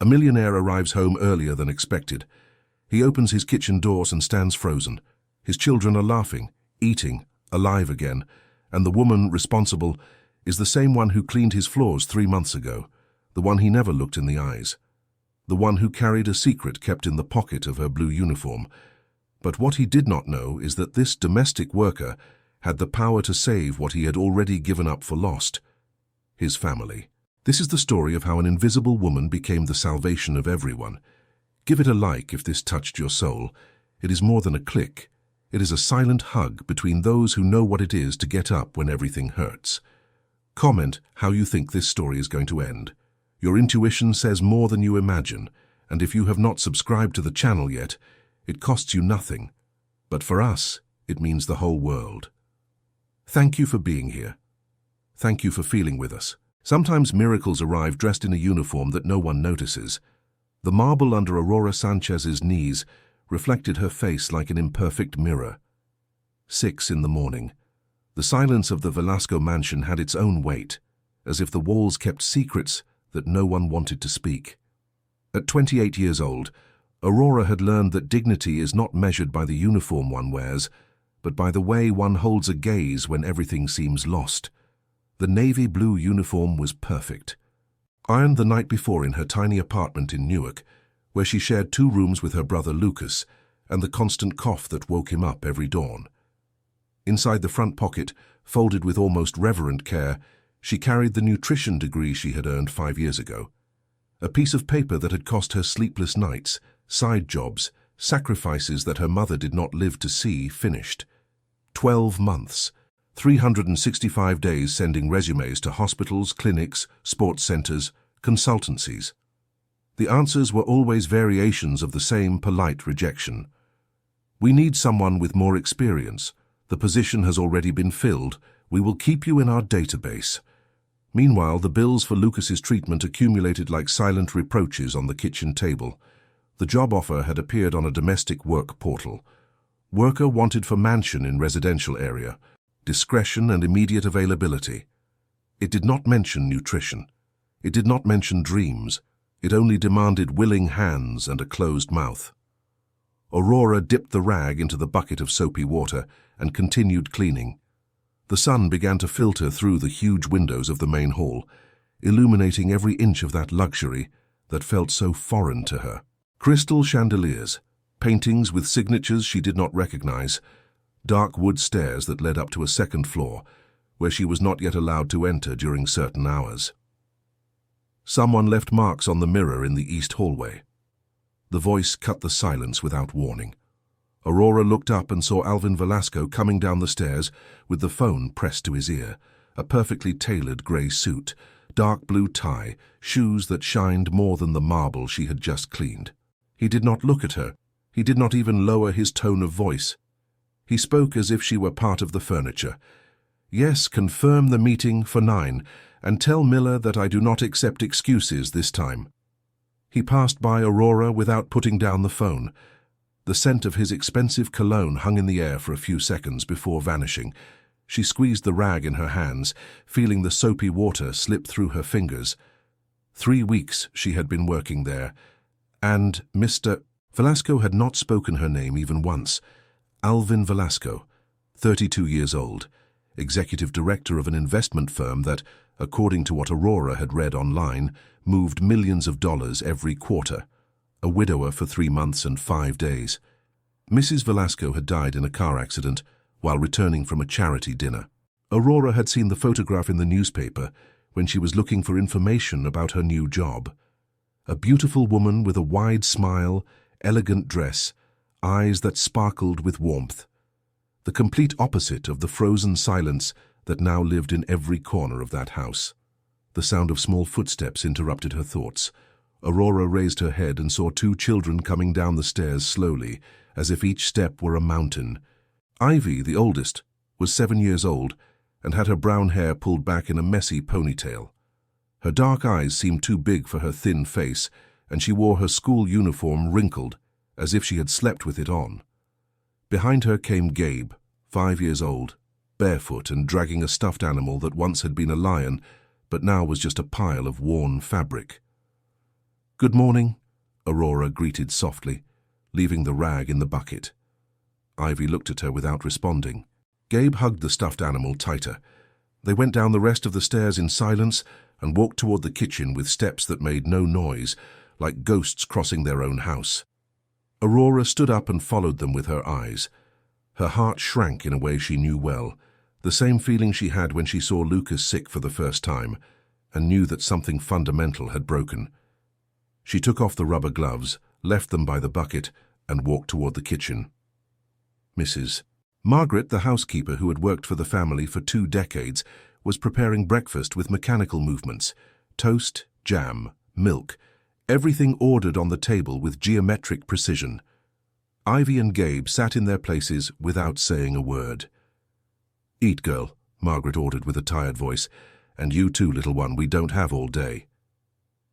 A millionaire arrives home earlier than expected. He opens his kitchen doors and stands frozen. His children are laughing, eating, alive again, and the woman responsible is the same one who cleaned his floors 3 months ago, the one he never looked in the eyes, the one who carried a secret kept in the pocket of her blue uniform. But what he did not know is that this domestic worker had the power to save what he had already given up for lost: his family. This is the story of how an invisible woman became the salvation of everyone. Give it a like if this touched your soul. It is more than a click. It is a silent hug between those who know what it is to get up when everything hurts. Comment how you think this story is going to end. Your intuition says more than you imagine, and if you have not subscribed to the channel yet, it costs you nothing. But for us, it means the whole world. Thank you for being here. Thank you for feeling with us. Sometimes miracles arrive dressed in a uniform that no one notices. The marble under Aurora Sanchez's knees reflected her face like an imperfect mirror. 6 in the morning. The silence of the Velasco mansion had its own weight, as if the walls kept secrets that no one wanted to speak. At 28 years old, Aurora had learned that dignity is not measured by the uniform one wears, but by the way one holds a gaze when everything seems lost. The navy blue uniform was perfect. Ironed the night before in her tiny apartment in Newark, where she shared 2 rooms with her brother Lucas and the constant cough that woke him up every dawn. Inside the front pocket, folded with almost reverent care, she carried the nutrition degree she had earned 5 years ago. A piece of paper that had cost her sleepless nights, side jobs, sacrifices that her mother did not live to see finished. 12 months. 365 days sending resumes to hospitals, clinics, sports centers, consultancies. The answers were always variations of the same polite rejection. We need someone with more experience. The position has already been filled. We will keep you in our database. Meanwhile, the bills for Lucas's treatment accumulated like silent reproaches on the kitchen table. The job offer had appeared on a domestic work portal. Worker wanted for mansion in residential area. Discretion and immediate availability. It did not mention nutrition. It did not mention dreams. It only demanded willing hands and a closed mouth. Aurora dipped the rag into the bucket of soapy water and continued cleaning. The sun began to filter through the huge windows of the main hall, illuminating every inch of that luxury that felt so foreign to her. Crystal chandeliers, paintings with signatures she did not recognize, dark wood stairs that led up to a second floor, where she was not yet allowed to enter during certain hours. Someone left marks on the mirror in the east hallway. The voice cut the silence without warning. Aurora looked up and saw Alvin Velasco coming down the stairs with the phone pressed to his ear, a perfectly tailored grey suit, dark blue tie, shoes that shined more than the marble she had just cleaned. He did not look at her. He did not even lower his tone of voice. He spoke as if she were part of the furniture. Yes, confirm the meeting for 9, and tell Miller that I do not accept excuses this time. He passed by Aurora without putting down the phone. The scent of his expensive cologne hung in the air for a few seconds before vanishing. She squeezed the rag in her hands, feeling the soapy water slip through her fingers. 3 weeks she had been working there, and Mr. Velasco had not spoken her name even once. Alvin Velasco, 32 years old, executive director of an investment firm that, according to what Aurora had read online, moved millions of dollars every quarter. A widower for 3 months and 5 days. Mrs. Velasco had died in a car accident while returning from a charity dinner. Aurora had seen the photograph in the newspaper when she was looking for information about her new job. A beautiful woman with a wide smile, elegant dress, eyes that sparkled with warmth. The complete opposite of the frozen silence that now lived in every corner of that house. The sound of small footsteps interrupted her thoughts. Aurora raised her head and saw 2 children coming down the stairs slowly, as if each step were a mountain. Ivy, the oldest, was 7 years old and had her brown hair pulled back in a messy ponytail. Her dark eyes seemed too big for her thin face, and she wore her school uniform wrinkled, as if she had slept with it on. Behind her came Gabe, 5 years old, barefoot and dragging a stuffed animal that once had been a lion, but now was just a pile of worn fabric. "Good morning," Aurora greeted softly, leaving the rag in the bucket. Ivy looked at her without responding. Gabe hugged the stuffed animal tighter. They went down the rest of the stairs in silence and walked toward the kitchen with steps that made no noise, like ghosts crossing their own house. Aurora stood up and followed them with her eyes. Her heart shrank in a way she knew well, the same feeling she had when she saw Lucas sick for the first time, and knew that something fundamental had broken. She took off the rubber gloves, left them by the bucket, and walked toward the kitchen. Mrs. Margaret, the housekeeper who had worked for the family for 2 decades, was preparing breakfast with mechanical movements: toast, jam, milk, everything ordered on the table with geometric precision. Ivy and Gabe sat in their places without saying a word. "Eat, girl," Margaret ordered with a tired voice. "And you too, little one, we don't have all day."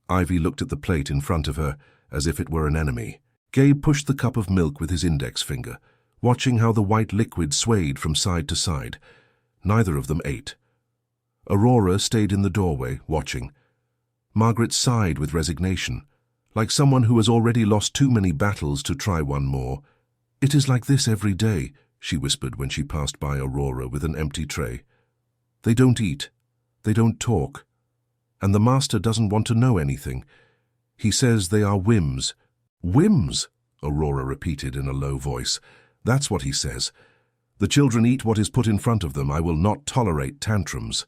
Ivy looked at the plate in front of her as if it were an enemy. Gabe pushed the cup of milk with his index finger, watching how the white liquid swayed from side to side. Neither of them ate. Aurora stayed in the doorway, watching. Margaret sighed with resignation, like someone who has already lost too many battles to try one more. "It is like this every day," she whispered when she passed by Aurora with an empty tray. "They don't eat. They don't talk. And the master doesn't want to know anything. He says they are whims." "Whims?" Aurora repeated in a low voice. "That's what he says. The children eat what is put in front of them. I will not tolerate tantrums."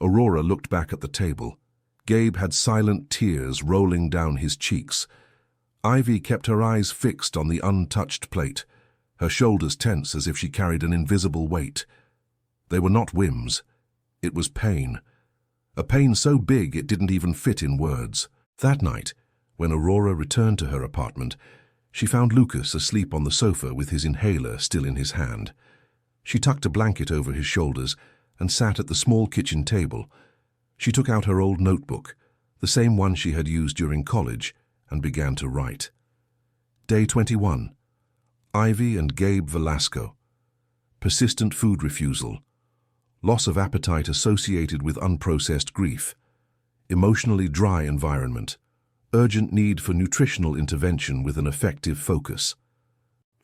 Aurora looked back at the table. Gabe had silent tears rolling down his cheeks. Ivy kept her eyes fixed on the untouched plate, her shoulders tense as if she carried an invisible weight. They were not whims. It was pain. A pain so big it didn't even fit in words. That night, when Aurora returned to her apartment, she found Lucas asleep on the sofa with his inhaler still in his hand. She tucked a blanket over his shoulders and sat at the small kitchen table. She took out her old notebook, the same one she had used during college, and began to write. Day 21. Ivy and Gabe Velasco. Persistent food refusal. Loss of appetite associated with unprocessed grief. Emotionally dry environment. Urgent need for nutritional intervention with an effective focus.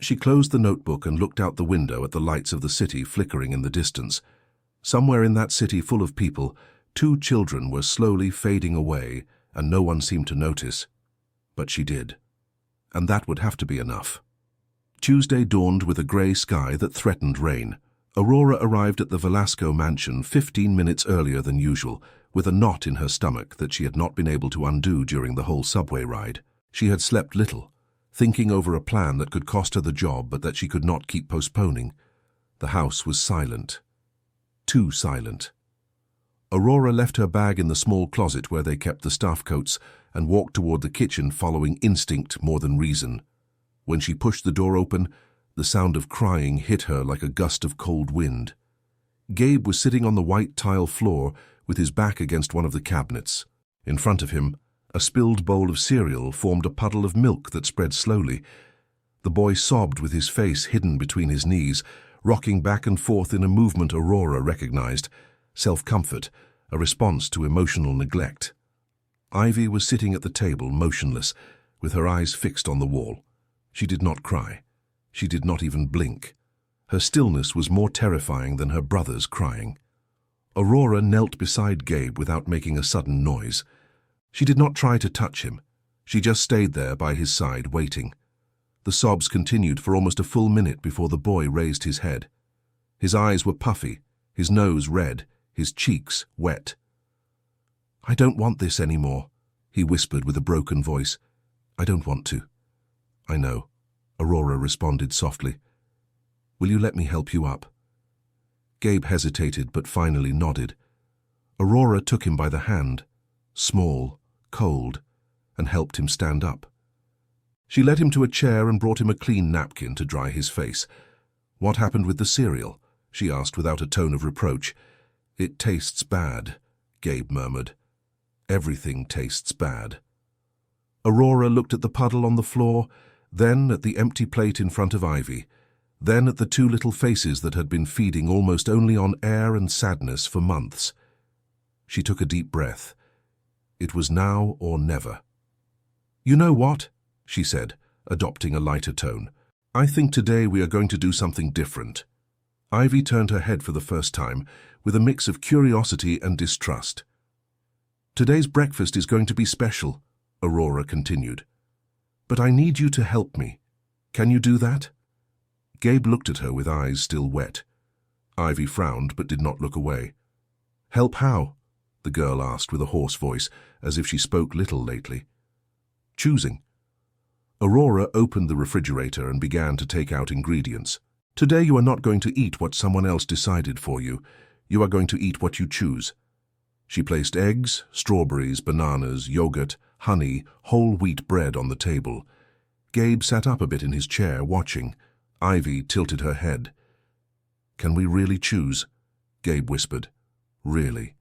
She closed the notebook and looked out the window at the lights of the city flickering in the distance. Somewhere in that city full of people, 2 children were slowly fading away, and no one seemed to notice. But she did. And that would have to be enough. Tuesday dawned with a grey sky that threatened rain. Aurora arrived at the Velasco mansion 15 minutes earlier than usual, with a knot in her stomach that she had not been able to undo during the whole subway ride. She had slept little, thinking over a plan that could cost her the job but that she could not keep postponing. The house was silent. Too silent. Aurora left her bag in the small closet where they kept the staff coats and walked toward the kitchen following instinct more than reason. When she pushed the door open, the sound of crying hit her like a gust of cold wind. Gabe was sitting on the white tile floor with his back against one of the cabinets. In front of him, a spilled bowl of cereal formed a puddle of milk that spread slowly. The boy sobbed with his face hidden between his knees, rocking back and forth in a movement Aurora recognized. Self-comfort, a response to emotional neglect. Ivy was sitting at the table, motionless, with her eyes fixed on the wall. She did not cry. She did not even blink. Her stillness was more terrifying than her brother's crying. Aurora knelt beside Gabe without making a sudden noise. She did not try to touch him. She just stayed there by his side, waiting. The sobs continued for almost a full minute before the boy raised his head. His eyes were puffy, his nose red, his cheeks wet. "I don't want this anymore," he whispered with a broken voice. "I don't want to." "I know," Aurora responded softly. "Will you let me help you up?" Gabe hesitated but finally nodded. Aurora took him by the hand, small, cold, and helped him stand up. She led him to a chair and brought him a clean napkin to dry his face. "What happened with the cereal?" she asked without a tone of reproach. "It tastes bad," Gabe murmured. "Everything tastes bad." Aurora looked at the puddle on the floor, then at the empty plate in front of Ivy, then at the 2 little faces that had been feeding almost only on air and sadness for months. She took a deep breath. It was now or never. "You know what?" she said, adopting a lighter tone. "I think today we are going to do something different." Ivy turned her head for the first time, with a mix of curiosity and distrust. "Today's breakfast is going to be special," Aurora continued. "But I need you to help me. Can you do that?" Gabe looked at her with eyes still wet. Ivy frowned but did not look away. "Help how?" the girl asked with a hoarse voice, as if she spoke little lately. "Choosing." Aurora opened the refrigerator and began to take out ingredients. "Today you are not going to eat what someone else decided for you. You are going to eat what you choose." She placed eggs, strawberries, bananas, yogurt, honey, whole wheat bread on the table. Gabe sat up a bit in his chair, watching. Ivy tilted her head. "Can we really choose?" Gabe whispered. "Really?"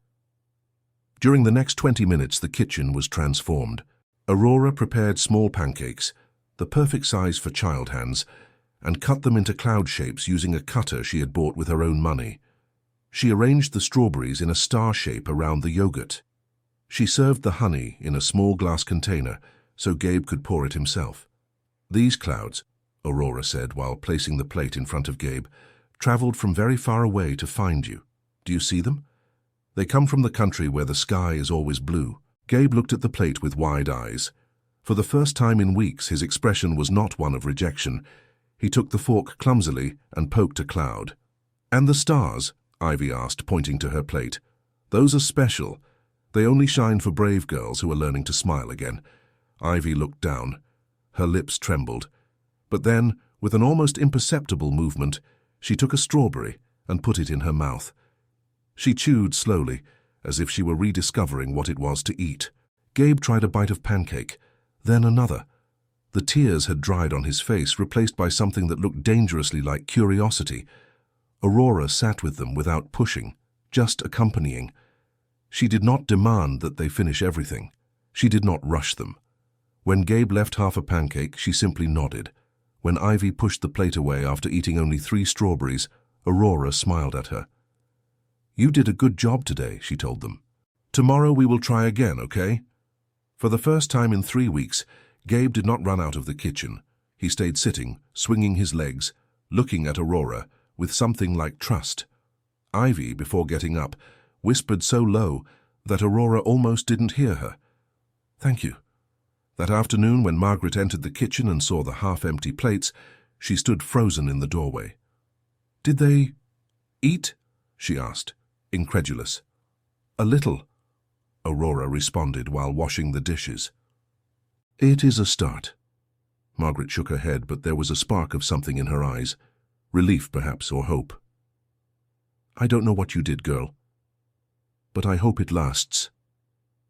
During the next 20 minutes, the kitchen was transformed. Aurora prepared small pancakes, the perfect size for child hands, and cut them into cloud shapes using a cutter she had bought with her own money. She arranged the strawberries in a star shape around the yogurt. She served the honey in a small glass container so Gabe could pour it himself. "These clouds," Aurora said while placing the plate in front of Gabe, "traveled from very far away to find you. Do you see them? They come from the country where the sky is always blue." Gabe looked at the plate with wide eyes. For the first time in weeks, his expression was not one of rejection. He took the fork clumsily and poked a cloud. "And the stars?" Ivy asked, pointing to her plate. "Those are special. They only shine for brave girls who are learning to smile again." Ivy looked down. Her lips trembled. But then, with an almost imperceptible movement, she took a strawberry and put it in her mouth. She chewed slowly, as if she were rediscovering what it was to eat. Gabe tried a bite of pancake, then another. The tears had dried on his face, replaced by something that looked dangerously like curiosity. Aurora sat with them without pushing, just accompanying. She did not demand that they finish everything. She did not rush them. When Gabe left half a pancake, she simply nodded. When Ivy pushed the plate away after eating only 3 strawberries, Aurora smiled at her. "You did a good job today," she told them. "Tomorrow we will try again, okay?" For the first time in 3 weeks, Gabe did not run out of the kitchen. He stayed sitting, swinging his legs, looking at Aurora, with something like trust. Ivy, before getting up, whispered so low that Aurora almost didn't hear her. "Thank you." That afternoon, when Margaret entered the kitchen and saw the half-empty plates, she stood frozen in the doorway. "Did they eat?" she asked, incredulous. "A little," Aurora responded while washing the dishes. "It is a start." Margaret shook her head, but there was a spark of something in her eyes. Relief, perhaps, or hope. "I don't know what you did, girl, but I hope it lasts."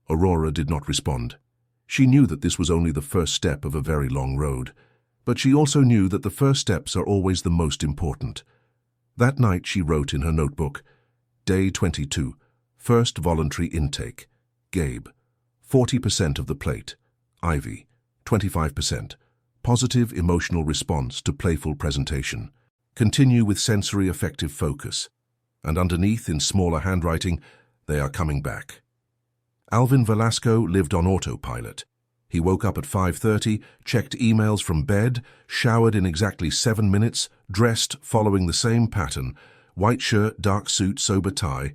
Aurora did not respond. She knew that this was only the first step of a very long road, but she also knew that the first steps are always the most important. That night she wrote in her notebook, "Day 22, first voluntary intake. Gabe, 40% of the plate. Ivy, 25%. Positive emotional response to playful presentation. Continue with sensory affective focus." And underneath, in smaller handwriting, "They are coming back." Alvin Velasco lived on autopilot. He woke up at 5:30, checked emails from bed, showered in exactly 7 minutes, dressed following the same pattern, white shirt, dark suit, sober tie,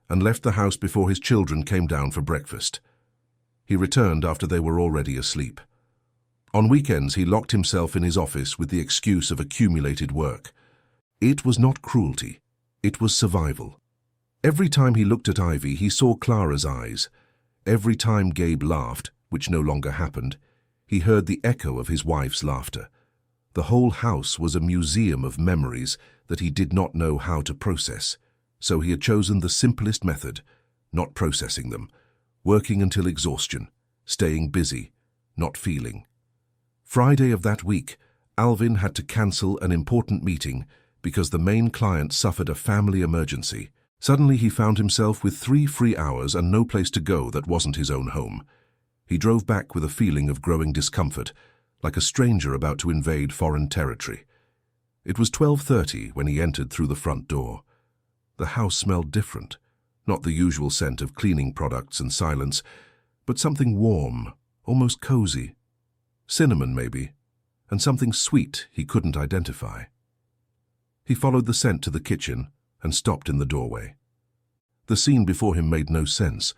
and left the house before his children came down for breakfast. He returned after they were already asleep. On weekends, he locked himself in his office with the excuse of accumulated work. It was not cruelty. It was survival. Every time he looked at Ivy, he saw Clara's eyes. Every time Gabe laughed, which no longer happened, he heard the echo of his wife's laughter. The whole house was a museum of memories that he did not know how to process, so he had chosen the simplest method, not processing them, working until exhaustion, staying busy, not feeling. Friday of that week, Alvin had to cancel an important meeting because the main client suffered a family emergency. Suddenly he found himself with 3 free hours and no place to go that wasn't his own home. He drove back with a feeling of growing discomfort, like a stranger about to invade foreign territory. It was 12:30 when he entered through the front door. The house smelled different, not the usual scent of cleaning products and silence, but something warm, almost cozy, Cinnamon, maybe, and something sweet he couldn't identify. He followed the scent to the kitchen and stopped in the doorway. The scene before him made no sense.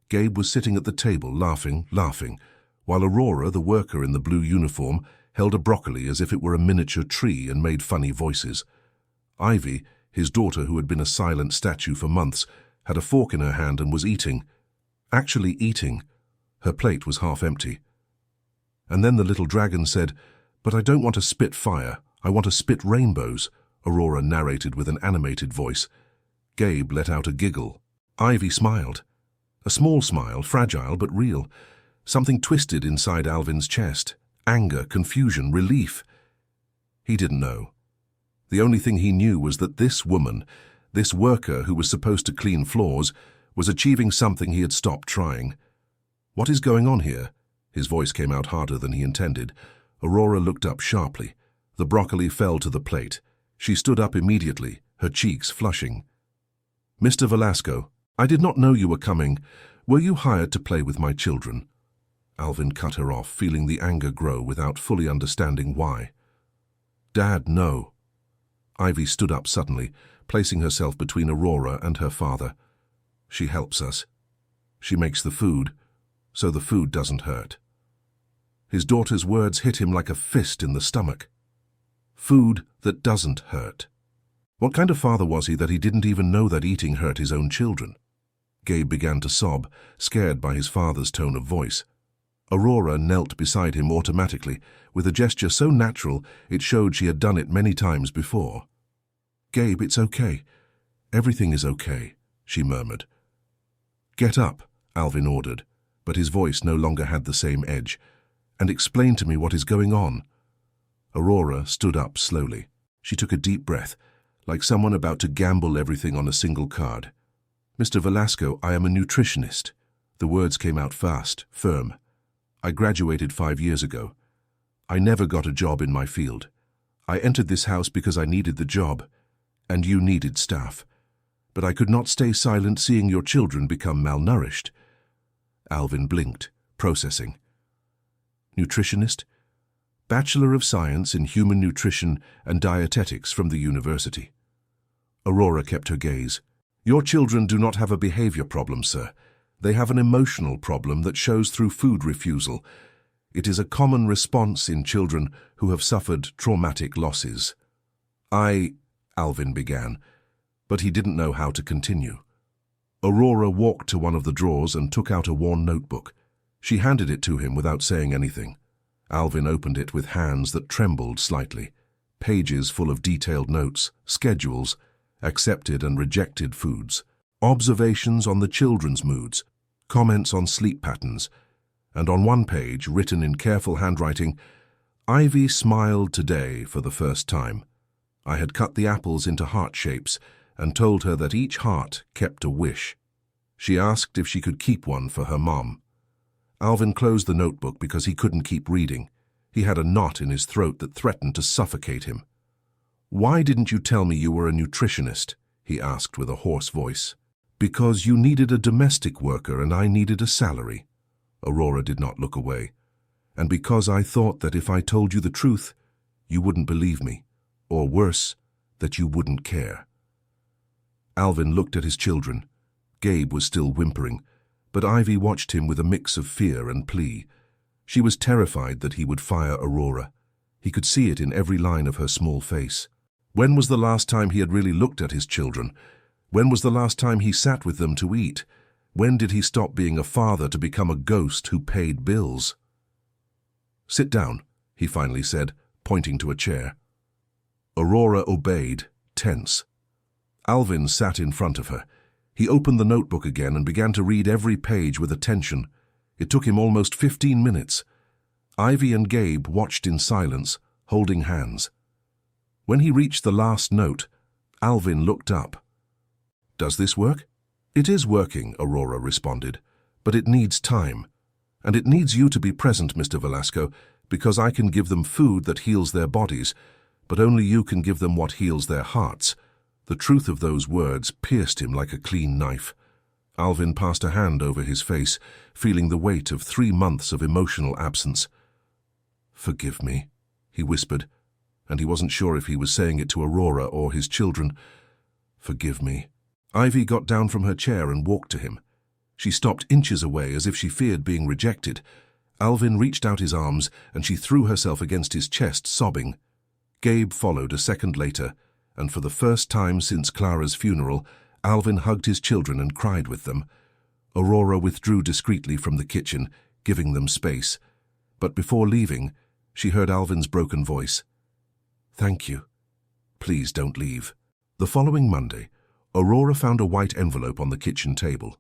Gabe was sitting at the table, laughing, while Aurora, the worker in the blue uniform, held a broccoli as if it were a miniature tree and made funny voices. Ivy, his daughter who had been a silent statue for months, had a fork in her hand and was eating. Actually eating. Her plate was half empty. And then the little dragon said, "But I don't want to spit fire, I want to spit rainbows," Aurora narrated with an animated voice. Gabe let out a giggle. Ivy smiled. A small smile, fragile but real. Something twisted inside Alvin's chest. Anger, confusion, relief. He didn't know. The only thing he knew was that this woman, this worker who was supposed to clean floors, was achieving something he had stopped trying. "What is going on here?" His voice came out harder than he intended. Aurora looked up sharply. The broccoli fell to the plate. She stood up immediately, her cheeks flushing. "Mr. Velasco, I did not know you were coming. Were you hired to play with my children?" Alvin cut her off, feeling the anger grow without fully understanding why. "Dad, no." Ivy stood up suddenly, placing herself between Aurora and her father. "She helps us. She makes the food, so the food doesn't hurt." His daughter's words hit him like a fist in the stomach. Food that doesn't hurt. What kind of father was he that he didn't even know that eating hurt his own children? Gabe began to sob, scared by his father's tone of voice. Aurora knelt beside him automatically, with a gesture so natural it showed she had done it many times before. "Gabe, it's okay. Everything is okay," she murmured. "Get up," Alvin ordered, but his voice no longer had the same edge. "And explain to me what is going on." Aurora stood up slowly. She took a deep breath, like someone about to gamble everything on a single card. "Mr. Velasco, I am a nutritionist." The words came out fast, firm. "I graduated 5 years ago. I never got a job in my field. I entered this house because I needed the job, and you needed staff. But I could not stay silent seeing your children become malnourished." Alvin blinked, processing. "Nutritionist? Bachelor of Science in Human Nutrition and Dietetics from the university." Aurora kept her gaze. "Your children do not have a behavior problem, sir. They have an emotional problem that shows through food refusal. It is a common response in children who have suffered traumatic losses." Alvin began, but he didn't know how to continue. Aurora walked to one of the drawers and took out a worn notebook. She handed it to him without saying anything. Alvin opened it with hands that trembled slightly. Pages full of detailed notes, schedules, accepted and rejected foods, observations on the children's moods, comments on sleep patterns, and on one page, written in careful handwriting, "Ivy smiled today for the first time. I had cut the apples into heart shapes and told her that each heart kept a wish. She asked if she could keep one for her mom." Alvin closed the notebook because he couldn't keep reading. He had a knot in his throat that threatened to suffocate him. "Why didn't you tell me you were a nutritionist?" he asked with a hoarse voice. "Because you needed a domestic worker and I needed a salary." Aurora did not look away. "And because I thought that if I told you the truth, you wouldn't believe me. Or worse, that you wouldn't care." Alvin looked at his children. Gabe was still whimpering, but Ivy watched him with a mix of fear and plea. She was terrified that he would fire Aurora. He could see it in every line of her small face. When was the last time he had really looked at his children? When was the last time he sat with them to eat? When did he stop being a father to become a ghost who paid bills? "Sit down," he finally said, pointing to a chair. Aurora obeyed, tense. Alvin sat in front of her. He opened the notebook again and began to read every page with attention. It took him almost 15 minutes. Ivy and Gabe watched in silence, holding hands. When he reached the last note, Alvin looked up. "Does this work?" "It is working," Aurora responded, "but it needs time. And it needs you to be present, Mr. Velasco, because I can give them food that heals their bodies, but only you can give them what heals their hearts." The truth of those words pierced him like a clean knife. Alvin passed a hand over his face, feeling the weight of 3 months of emotional absence. "Forgive me," he whispered, and he wasn't sure if he was saying it to Aurora or his children. "Forgive me." Ivy got down from her chair and walked to him. She stopped inches away as if she feared being rejected. Alvin reached out his arms and she threw herself against his chest, sobbing. Gabe followed a second later, and for the first time since Clara's funeral, Alvin hugged his children and cried with them. Aurora withdrew discreetly from the kitchen, giving them space. But before leaving, she heard Alvin's broken voice. "Thank you. Please don't leave." The following Monday, Aurora found a white envelope on the kitchen table.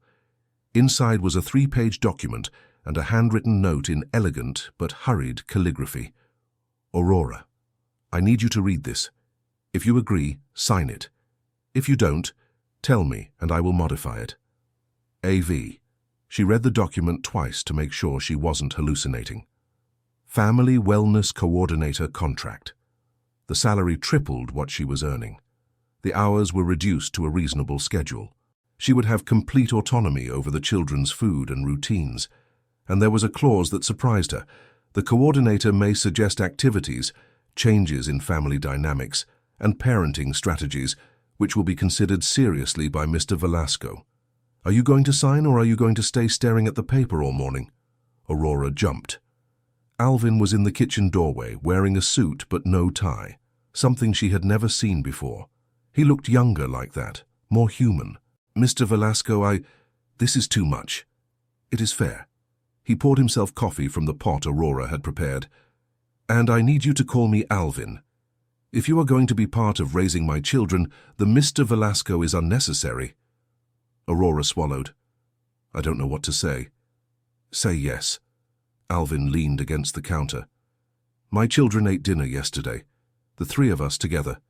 Inside was a 3-page document and a handwritten note in elegant but hurried calligraphy. "Aurora, I need you to read this. If you agree, sign it. If you don't, tell me and I will modify it. A.V." She read the document twice to make sure she wasn't hallucinating. Family Wellness Coordinator Contract. The salary tripled what she was earning. The hours were reduced to a reasonable schedule. She would have complete autonomy over the children's food and routines. And there was a clause that surprised her. The coordinator may suggest activities, changes in family dynamics, and parenting strategies, which will be considered seriously by Mr. Velasco. "Are you going to sign or are you going to stay staring at the paper all morning?" Aurora jumped. Alvin was in the kitchen doorway, wearing a suit but no tie, something she had never seen before. He looked younger like that, more human. "Mr. Velasco, this is too much. It is fair." He poured himself coffee from the pot Aurora had prepared. "And I need you to call me Alvin. If you are going to be part of raising my children, the Mr. Velasco is unnecessary." Aurora swallowed. "I don't know what to say." "Say yes." Alvin leaned against the counter. "My children ate dinner yesterday, the 3 of us together.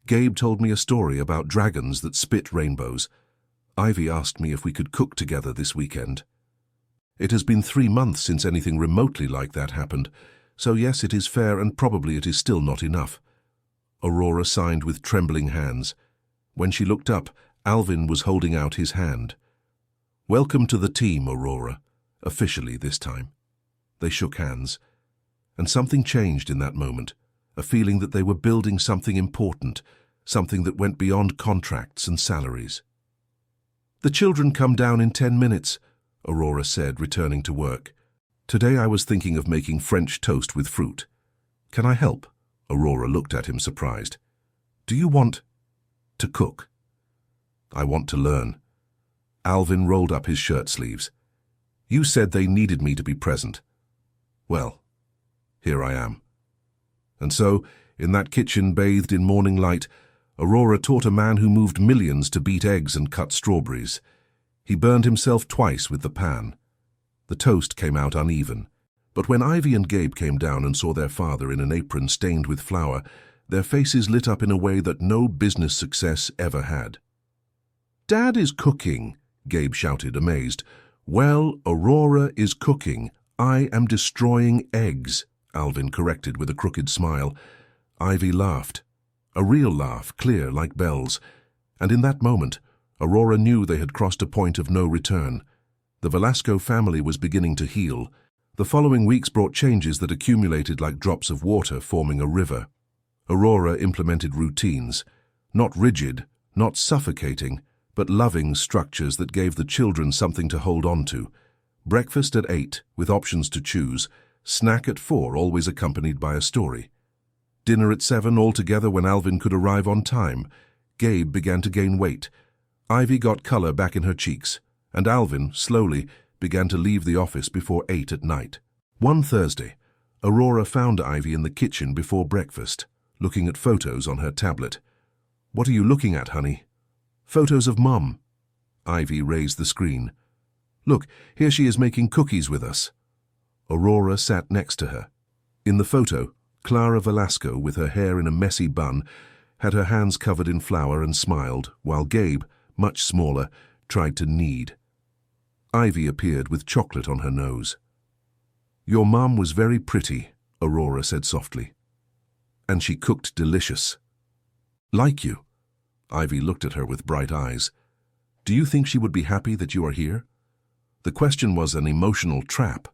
Gabe told me a story about dragons that spit rainbows. Ivy asked me if we could cook together this weekend. It has been 3 months since anything remotely like that happened, so yes, it is fair and probably it is still not enough." Aurora signed with trembling hands. When she looked up, Alvin was holding out his hand. "Welcome to the team, Aurora, officially this time." They shook hands, and something changed in that moment, a feeling that they were building something important, something that went beyond contracts and salaries. "The children come down in 10 minutes, Aurora said, returning to work. "Today I was thinking of making French toast with fruit. Can I help?" Aurora looked at him surprised. "Do you want to cook?" "I want to learn." Alvin rolled up his shirt sleeves. "You said they needed me to be present. Well, here I am." And so, in that kitchen bathed in morning light, Aurora taught a man who moved millions to beat eggs and cut strawberries. He burned himself twice with the pan. The toast came out uneven, but when Ivy and Gabe came down and saw their father in an apron stained with flour, their faces lit up in a way that no business success ever had. "Dad is cooking," Gabe shouted, amazed. "Well, Aurora is cooking. I am destroying eggs," Alvin corrected with a crooked smile. Ivy laughed. A real laugh, clear like bells. And in that moment, Aurora knew they had crossed a point of no return. The Velasco family was beginning to heal. The following weeks brought changes that accumulated like drops of water forming a river. Aurora implemented routines, not rigid, not suffocating, but loving structures that gave the children something to hold on to. Breakfast at 8, with options to choose. Snack at 4, always accompanied by a story. Dinner at 7, altogether when Alvin could arrive on time. Gabe began to gain weight. Ivy got color back in her cheeks, and Alvin, slowly, began to leave the office before 8 at night. One Thursday, Aurora found Ivy in the kitchen before breakfast, looking at photos on her tablet. "What are you looking at, honey?" "Photos of Mum." Ivy raised the screen. "Look, here she is making cookies with us." Aurora sat next to her. In the photo, Clara Velasco, with her hair in a messy bun, had her hands covered in flour and smiled, while Gabe, much smaller, tried to knead. Ivy appeared with chocolate on her nose. "Your mum was very pretty," Aurora said softly. "And she cooked delicious." "Like you." Ivy looked at her with bright eyes. "Do you think she would be happy that you are here?" The question was an emotional trap,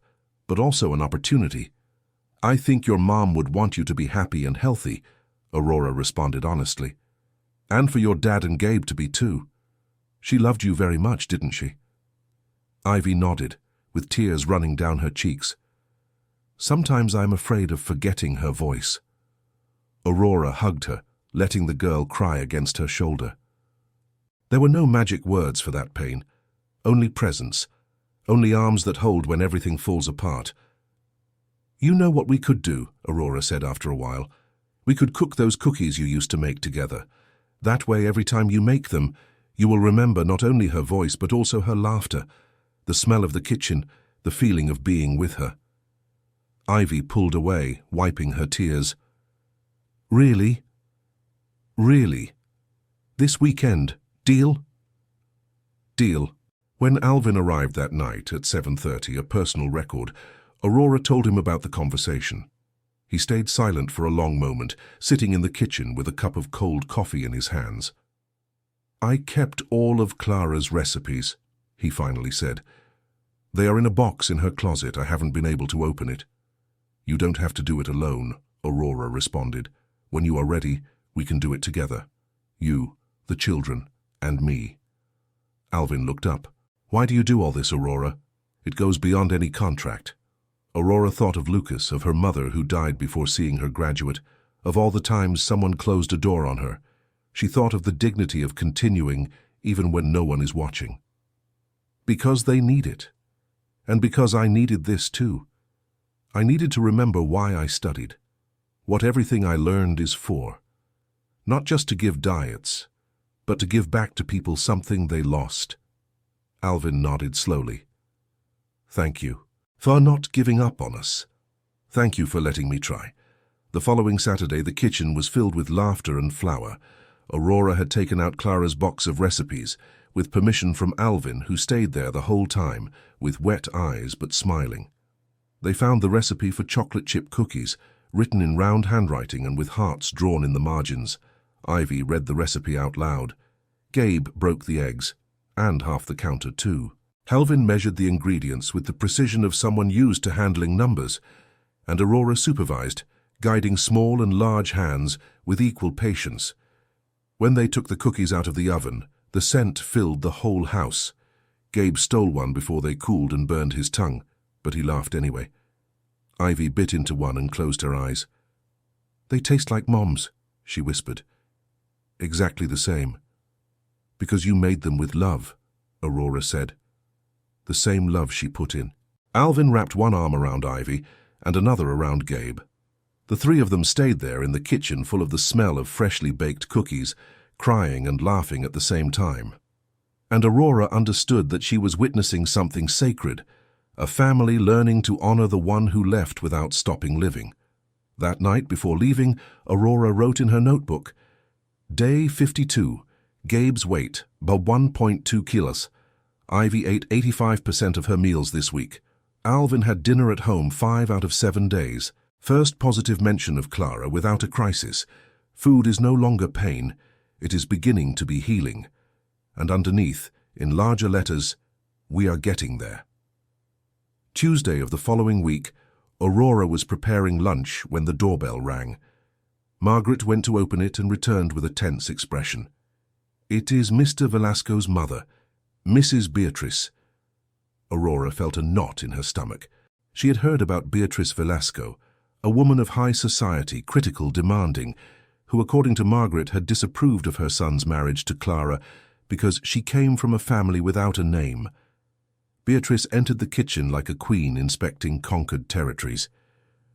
but also an opportunity. I think your mom would want you to be happy and healthy, Aurora responded honestly. And for your dad and Gabe to be too. She loved you very much, didn't she? Ivy nodded, with tears running down her cheeks. Sometimes I'm afraid of forgetting her voice. Aurora hugged her, letting the girl cry against her shoulder. There were no magic words for that pain, only presence, only arms that hold when everything falls apart. You know what we could do, Aurora said after a while. We could cook those cookies you used to make together. That way, every time you make them, you will remember not only her voice but also her laughter, the smell of the kitchen, the feeling of being with her. Ivy pulled away, wiping her tears. Really? Really? This weekend, deal? Deal. When Alvin arrived that night at 7:30, a personal record, Aurora told him about the conversation. He stayed silent for a long moment, sitting in the kitchen with a cup of cold coffee in his hands. I kept all of Clara's recipes, he finally said. They are in a box in her closet. I haven't been able to open it. You don't have to do it alone, Aurora responded. When you are ready, we can do it together. You, the children, and me. Alvin looked up. Why do you do all this, Aurora? It goes beyond any contract. Aurora thought of Lucas, of her mother who died before seeing her graduate, of all the times someone closed a door on her. She thought of the dignity of continuing even when no one is watching. Because they need it. And because I needed this too. I needed to remember why I studied, what everything I learned is for. Not just to give diets, but to give back to people something they lost. Alvin nodded slowly. Thank you for not giving up on us. Thank you for letting me try. The following Saturday, the kitchen was filled with laughter and flour. Aurora had taken out Clara's box of recipes, with permission from Alvin, who stayed there the whole time, with wet eyes but smiling. They found the recipe for chocolate chip cookies, written in round handwriting and with hearts drawn in the margins. Ivy read the recipe out loud. Gabe broke the eggs, and half the counter too. Alvin measured the ingredients with the precision of someone used to handling numbers, and Aurora supervised, guiding small and large hands with equal patience. When they took the cookies out of the oven, the scent filled the whole house. Gabe stole one before they cooled and burned his tongue, but he laughed anyway. Ivy bit into one and closed her eyes. They taste like Mom's, she whispered. Exactly the same. Because you made them with love, Aurora said. The same love she put in. Alvin wrapped one arm around Ivy and another around Gabe. The three of them stayed there in the kitchen full of the smell of freshly baked cookies, crying and laughing at the same time. And Aurora understood that she was witnessing something sacred, a family learning to honor the one who left without stopping living. That night, before leaving, Aurora wrote in her notebook, Day 52, Gabe's weight, about 1.2 kilos. Ivy ate 85% of her meals this week. Alvin had dinner at home 5 out of 7 days. First positive mention of Clara without a crisis. Food is no longer pain, it is beginning to be healing. And underneath, in larger letters, we are getting there. Tuesday of the following week, Aurora was preparing lunch when the doorbell rang. Margaret went to open it and returned with a tense expression. It is Mr. Velasco's mother, Mrs. Beatrice. Aurora felt a knot in her stomach. She had heard about Beatrice Velasco, a woman of high society, critical, demanding, who, according to Margaret, had disapproved of her son's marriage to Clara because she came from a family without a name. Beatrice entered the kitchen like a queen inspecting conquered territories.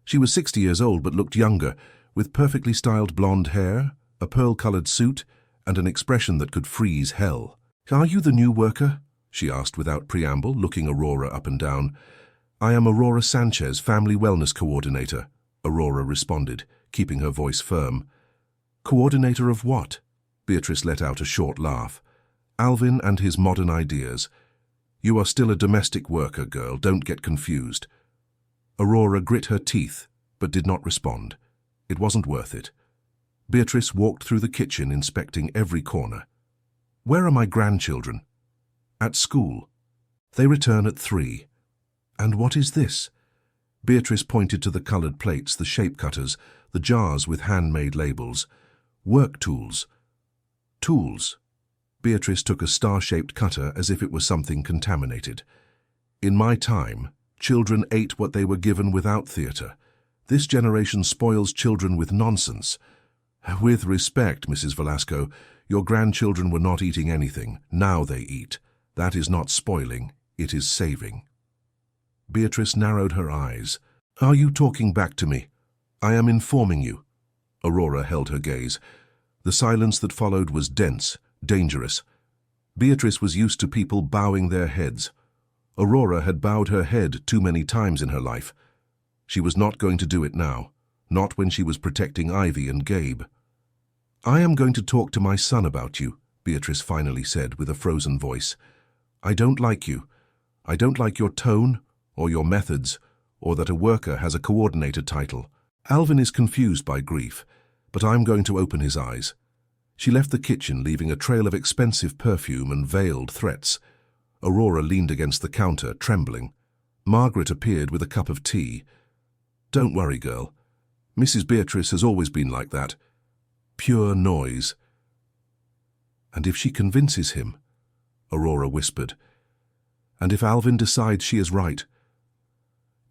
She was 60 years old but looked younger, with perfectly styled blonde hair, a pearl-colored suit, and an expression that could freeze hell. Are you the new worker? She asked without preamble, looking Aurora up and down. I am Aurora Sanchez, Family Wellness Coordinator, Aurora responded, keeping her voice firm. Coordinator of what? Beatrice let out a short laugh. Alvin and his modern ideas. You are still a domestic worker, girl, don't get confused. Aurora grit her teeth, but did not respond. It wasn't worth it. Beatrice walked through the kitchen, inspecting every corner. Where are my grandchildren? At school. They return at 3. And what is this? Beatrice pointed to the coloured plates, the shape cutters, the jars with handmade labels. Work tools. Tools. Beatrice took a star-shaped cutter as if it was something contaminated. In my time, children ate what they were given without theatre. This generation spoils children with nonsense. With respect, Mrs. Velasco, your grandchildren were not eating anything. Now they eat. That is not spoiling, it is saving. Beatrice narrowed her eyes. Are you talking back to me? I am informing you. Aurora held her gaze. The silence that followed was dense, dangerous. Beatrice was used to people bowing their heads. Aurora had bowed her head too many times in her life. She was not going to do it now, not when she was protecting Ivy and Gabe. I am going to talk to my son about you, Beatrice finally said with a frozen voice. I don't like you. I don't like your tone, or your methods, or that a worker has a coordinator title. Alvin is confused by grief, but I'm going to open his eyes. She left the kitchen, leaving a trail of expensive perfume and veiled threats. Aurora leaned against the counter, trembling. Margaret appeared with a cup of tea. Don't worry, girl. Mrs. Beatrice has always been like that. Pure noise. And if she convinces him, Aurora whispered, and if Alvin decides she is right,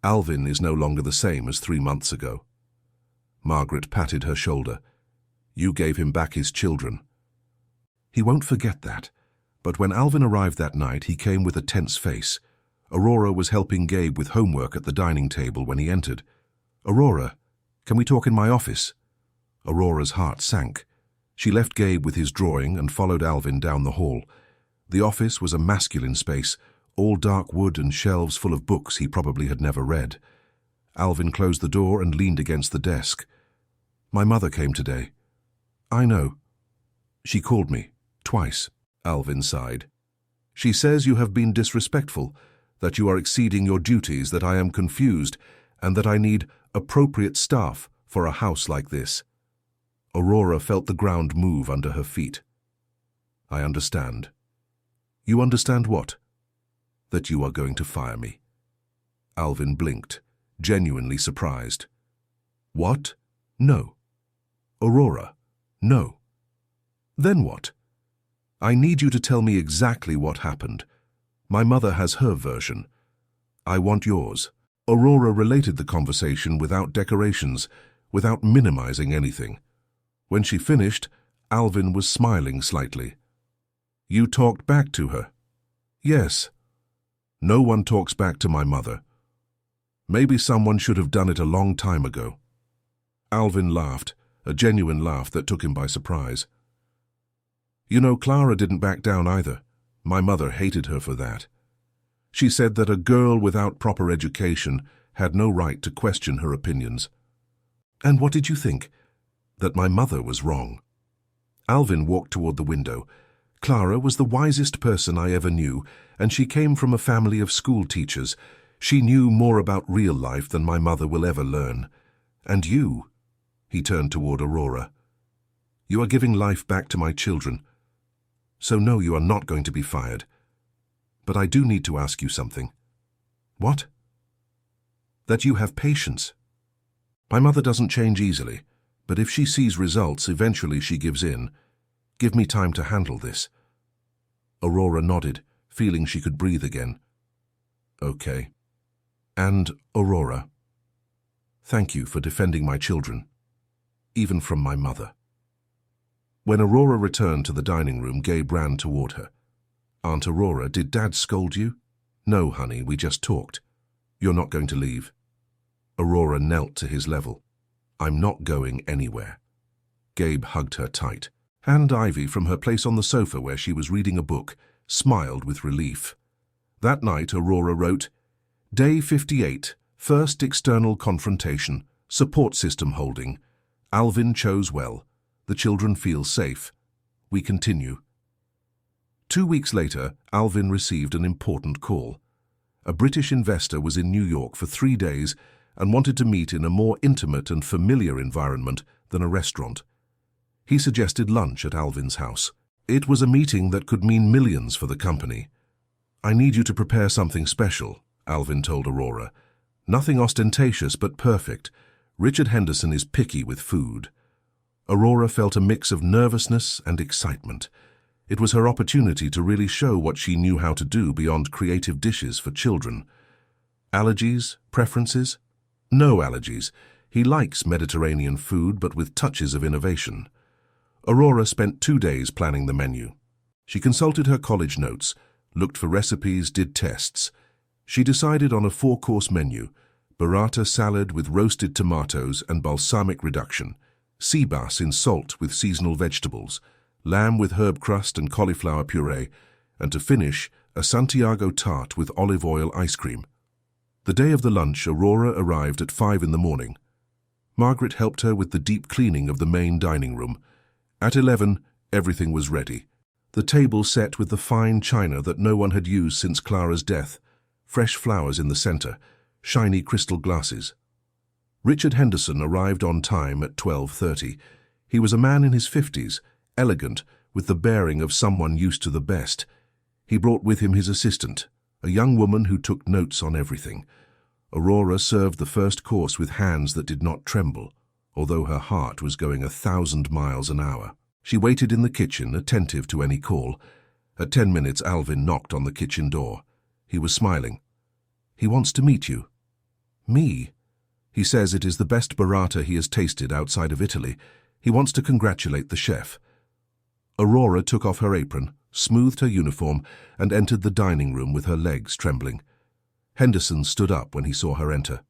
Alvin is no longer the same as 3 months ago. Margaret patted her shoulder. You gave him back his children. He won't forget that. But when Alvin arrived that night, he came with a tense face. Aurora was helping Gabe with homework at the dining table when he entered. Aurora, can we talk in my office? Aurora's heart sank. She left Gabe with his drawing and followed Alvin down the hall. The office was a masculine space, all dark wood and shelves full of books he probably had never read. Alvin closed the door and leaned against the desk. My mother came today. I know. She called me, twice. Alvin sighed. She says you have been disrespectful, that you are exceeding your duties, that I am confused, and that I need appropriate staff for a house like this. Aurora felt the ground move under her feet. I understand. You understand what? That you are going to fire me. Alvin blinked, genuinely surprised. What? No. Aurora, no. Then what? I need you to tell me exactly what happened. My mother has her version. I want yours. Aurora related the conversation without decorations, without minimizing anything. When she finished, Alvin was smiling slightly. You talked back to her? Yes. No one talks back to my mother. Maybe someone should have done it a long time ago. Alvin laughed, a genuine laugh that took him by surprise. You know, Clara didn't back down either. My mother hated her for that. She said that a girl without proper education had no right to question her opinions. And what did you think? That my mother was wrong. Alvin walked toward the window. Clara was the wisest person I ever knew, and she came from a family of school teachers. She knew more about real life than my mother will ever learn. And you, he turned toward Aurora, you are giving life back to my children. So no, you are not going to be fired. But I do need to ask you something. What? That you have patience. My mother doesn't change easily, but if she sees results, eventually she gives in. Give me time to handle this. Aurora nodded, feeling she could breathe again. Okay. And, Aurora, thank you for defending my children, even from my mother. When Aurora returned to the dining room, Gabe ran toward her. Aunt Aurora, did Dad scold you? No, honey, we just talked. You're not going to leave. Aurora knelt to his level. I'm not going anywhere. Gabe hugged her tight. And Ivy, from her place on the sofa where she was reading a book, smiled with relief. That night, Aurora wrote, Day 58, First External Confrontation, Support System Holding. Alvin chose well. The children feel safe. We continue. 2 weeks later, Alvin received an important call. A British investor was in New York for 3 days and wanted to meet in a more intimate and familiar environment than a restaurant. He suggested lunch at Alvin's house. It was a meeting that could mean millions for the company. I need you to prepare something special, Alvin told Aurora. Nothing ostentatious but perfect. Richard Henderson is picky with food. Aurora felt a mix of nervousness and excitement. It was her opportunity to really show what she knew how to do beyond creative dishes for children. Allergies? Preferences? No allergies. He likes Mediterranean food, but with touches of innovation. Aurora spent 2 days planning the menu. She consulted her college notes, looked for recipes, did tests. She decided on a 4-course menu: burrata salad with roasted tomatoes and balsamic reduction, sea bass in salt with seasonal vegetables, lamb with herb crust and cauliflower puree, and to finish, a Santiago tart with olive oil ice cream. The day of the lunch, Aurora arrived at 5 in the morning. Margaret helped her with the deep cleaning of the main dining room. At 11, everything was ready. The table set with the fine china that no one had used since Clara's death, fresh flowers in the center, shiny crystal glasses. Richard Henderson arrived on time at 12:30. He was a man in his 50s, elegant, with the bearing of someone used to the best. He brought with him his assistant, a young woman who took notes on everything. Aurora served the first course with hands that did not tremble, although her heart was going 1,000 miles an hour. She waited in the kitchen, attentive to any call. At 10 minutes, Alvin knocked on the kitchen door. He was smiling. "He wants to meet you." "Me?" "He says it is the best burrata he has tasted outside of Italy. He wants to congratulate the chef." Aurora took off her apron, smoothed her uniform, and entered the dining room with her legs trembling. Henderson stood up when he saw her enter.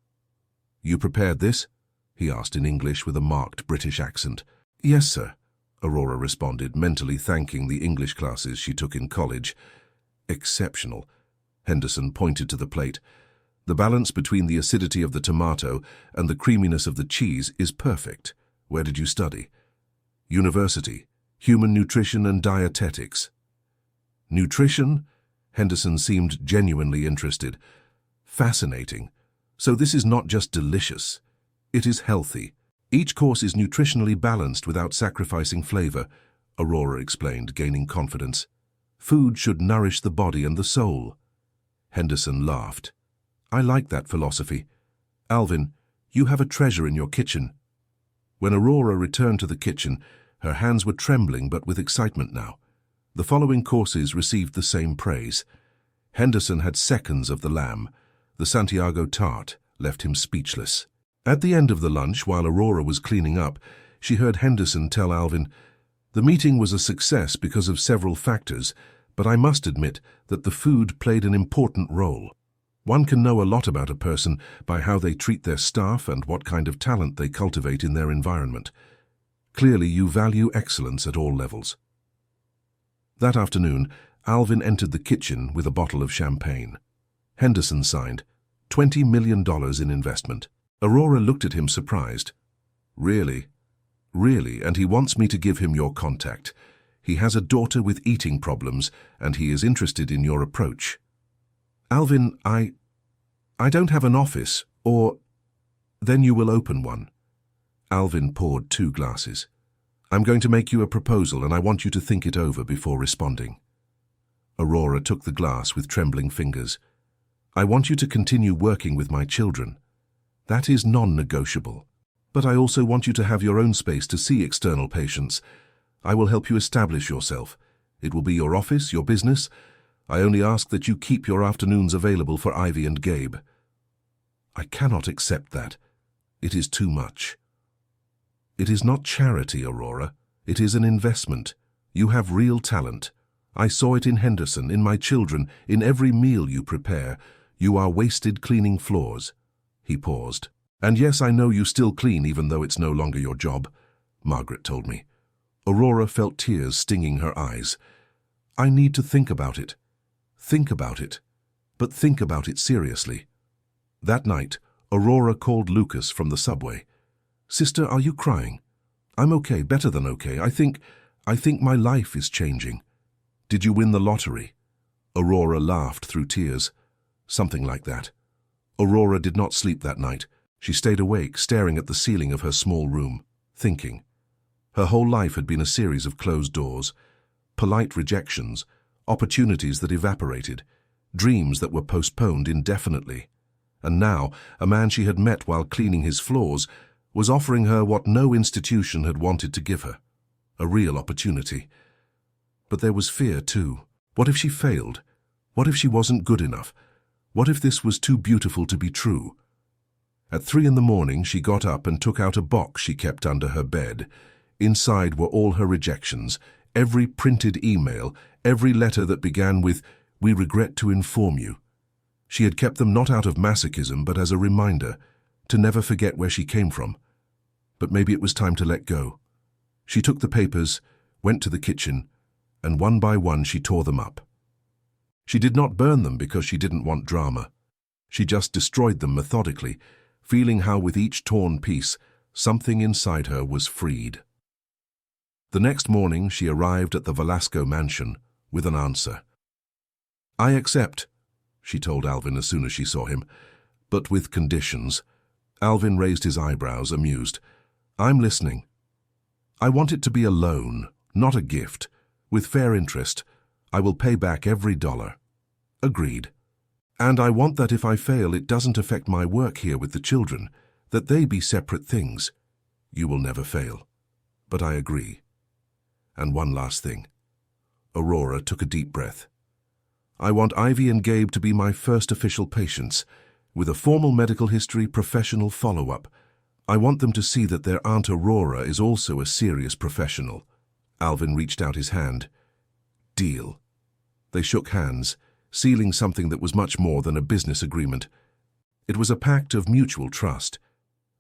"You prepared this?" he asked in English with a marked British accent. "Yes, sir," Aurora responded, mentally thanking the English classes she took in college. "Exceptional." Henderson pointed to the plate. "The balance between the acidity of the tomato and the creaminess of the cheese is perfect. Where did you study?" "University. Human Nutrition and Dietetics." "Nutrition?" Henderson seemed genuinely interested. "Fascinating. So this is not just delicious. It is healthy. Each course is nutritionally balanced without sacrificing flavor," Aurora explained, gaining confidence. "Food should nourish the body and the soul." Henderson laughed. "I like that philosophy. Alvin, you have a treasure in your kitchen." When Aurora returned to the kitchen, her hands were trembling but with excitement now. The following courses received the same praise. Henderson had seconds of the lamb. The Santiago tart left him speechless. At the end of the lunch, while Aurora was cleaning up, she heard Henderson tell Alvin, "The meeting was a success because of several factors, but I must admit that the food played an important role. One can know a lot about a person by how they treat their staff and what kind of talent they cultivate in their environment. Clearly, you value excellence at all levels." That afternoon, Alvin entered the kitchen with a bottle of champagne. Henderson signed, $20 million in investment. Aurora looked at him surprised. "Really? Really? And he wants me to give him your contact. He has a daughter with eating problems, and he is interested in your approach." "Alvin, I don't have an office, or—" "Then you will open one." Alvin poured 2 glasses. "I'm going to make you a proposal, and I want you to think it over before responding." Aurora took the glass with trembling fingers. "I want you to continue working with my children. That is non-negotiable. But I also want you to have your own space to see external patients. I will help you establish yourself. It will be your office, your business. I only ask that you keep your afternoons available for Ivy and Gabe." "I cannot accept that. It is too much." "It is not charity, Aurora. It is an investment. You have real talent. I saw it in Henderson, in my children, in every meal you prepare. You are wasted cleaning floors." He paused. "And yes, I know you still clean even though it's no longer your job," Margaret told me. Aurora felt tears stinging her eyes. "I need to think about it. Think about it. But think about it seriously." That night, Aurora called Lucas from the subway. "Sister, are you crying?" "I'm okay, better than okay. I think my life is changing." "Did you win the lottery?" Aurora laughed through tears. "Something like that." Aurora did not sleep that night. She stayed awake, staring at the ceiling of her small room, thinking. Her whole life had been a series of closed doors, polite rejections, opportunities that evaporated, dreams that were postponed indefinitely. And now, a man she had met while cleaning his floors was offering her what no institution had wanted to give her, a real opportunity. But there was fear too. What if she failed? What if she wasn't good enough? What if this was too beautiful to be true? At 3 in the morning, she got up and took out a box she kept under her bed. Inside were all her rejections, every printed email, every letter that began with, "We regret to inform you." She had kept them not out of masochism, but as a reminder, to never forget where she came from. But maybe it was time to let go. She took the papers, went to the kitchen, and one by one she tore them up. She did not burn them because she didn't want drama. She just destroyed them methodically, feeling how with each torn piece, something inside her was freed. The next morning she arrived at the Velasco mansion with an answer. "I accept," she told Alvin as soon as she saw him, "but with conditions." Alvin raised his eyebrows, amused. "I'm listening." "I want it to be a loan, not a gift. With fair interest. I will pay back every dollar." "Agreed. And I want that if I fail, it doesn't affect my work here with the children, that they be separate things." "You will never fail. But I agree. And one last thing." Aurora took a deep breath. "I want Ivy and Gabe to be my first official patients, with a formal medical history, professional follow-up. I want them to see that their Aunt Aurora is also a serious professional." Alvin reached out his hand. "Deal." They shook hands, sealing something that was much more than a business agreement. It was a pact of mutual trust.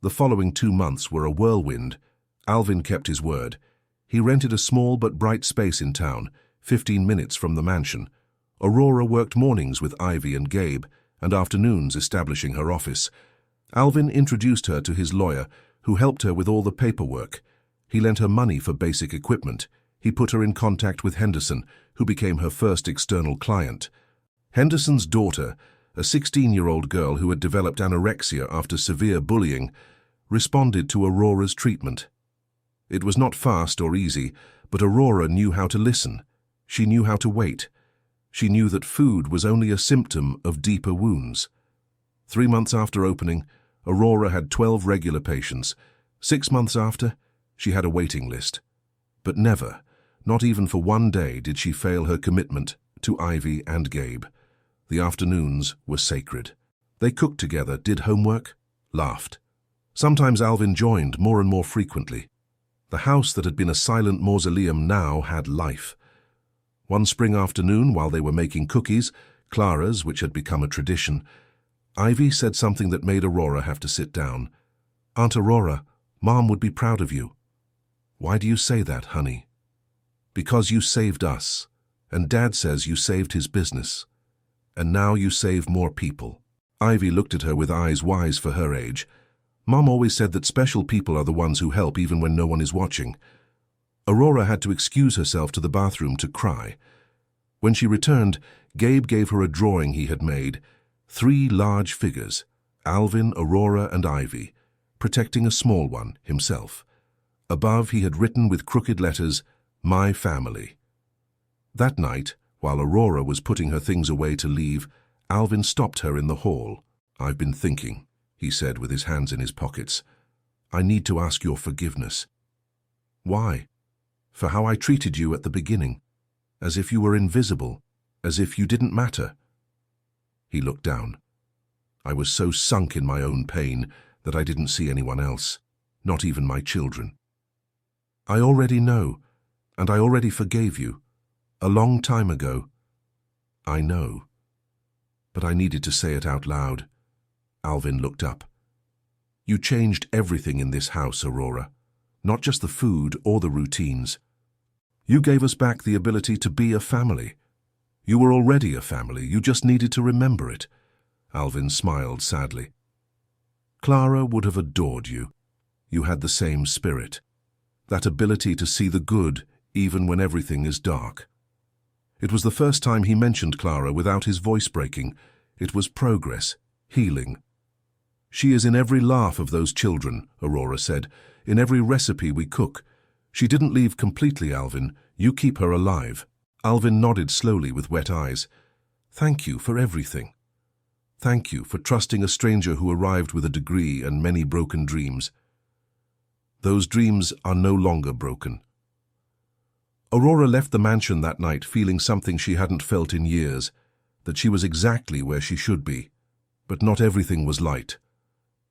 The following 2 months were a whirlwind. Alvin kept his word. He rented a small but bright space in town, 15 minutes from the mansion. Aurora worked mornings with Ivy and Gabe, and afternoons establishing her office. Alvin introduced her to his lawyer, who helped her with all the paperwork. He lent her money for basic equipment. He put her in contact with Henderson, who became her first external client. Henderson's daughter, a 16-year-old girl who had developed anorexia after severe bullying, responded to Aurora's treatment. It was not fast or easy, but Aurora knew how to listen. She knew how to wait. She knew that food was only a symptom of deeper wounds. 3 months after opening, Aurora had 12 regular patients. 6 months after, she had a waiting list. But never, not even for 1 day, did she fail her commitment to Ivy and Gabe. The afternoons were sacred. They cooked together, did homework, laughed. Sometimes Alvin joined more and more frequently. The house that had been a silent mausoleum now had life. One spring afternoon, while they were making cookies, Clara's, which had become a tradition, Ivy said something that made Aurora have to sit down. "Aunt Aurora, Mom would be proud of you." "Why do you say that, honey?" "Because you saved us, and Dad says you saved his business. And now you save more people." Ivy looked at her with eyes wise for her age. "Mom always said that special people are the ones who help even when no one is watching." Aurora had to excuse herself to the bathroom to cry. When she returned, Gabe gave her a drawing he had made. 3 large figures, Alvin, Aurora, and Ivy, protecting a small one, himself. Above he had written with crooked letters, "My family." That night, while Aurora was putting her things away to leave, Alvin stopped her in the hall. "I've been thinking," he said with his hands in his pockets. "I need to ask your forgiveness." "Why?" "For how I treated you at the beginning. As if you were invisible, as if you didn't matter." He looked down. "I was so sunk in my own pain that I didn't see anyone else, not even my children." "I already know, and I already forgave you. A long time ago." "I know." But I needed to say it out loud. Alvin looked up. "You changed everything in this house, Aurora. Not just the food or the routines. You gave us back the ability to be a family. You were already a family, you just needed to remember it." Alvin smiled sadly. "Clara would have adored you. You had the same spirit. That ability to see the good even when everything is dark." It was the first time he mentioned Clara without his voice breaking. It was progress, healing. "She is in every laugh of those children," Aurora said, "in every recipe we cook. She didn't leave completely, Alvin. You keep her alive." Alvin nodded slowly with wet eyes. "Thank you for everything." Thank you for trusting a stranger who arrived with a degree and many broken dreams. Those dreams are no longer broken. Aurora left the mansion that night feeling something she hadn't felt in years, that she was exactly where she should be. But not everything was light.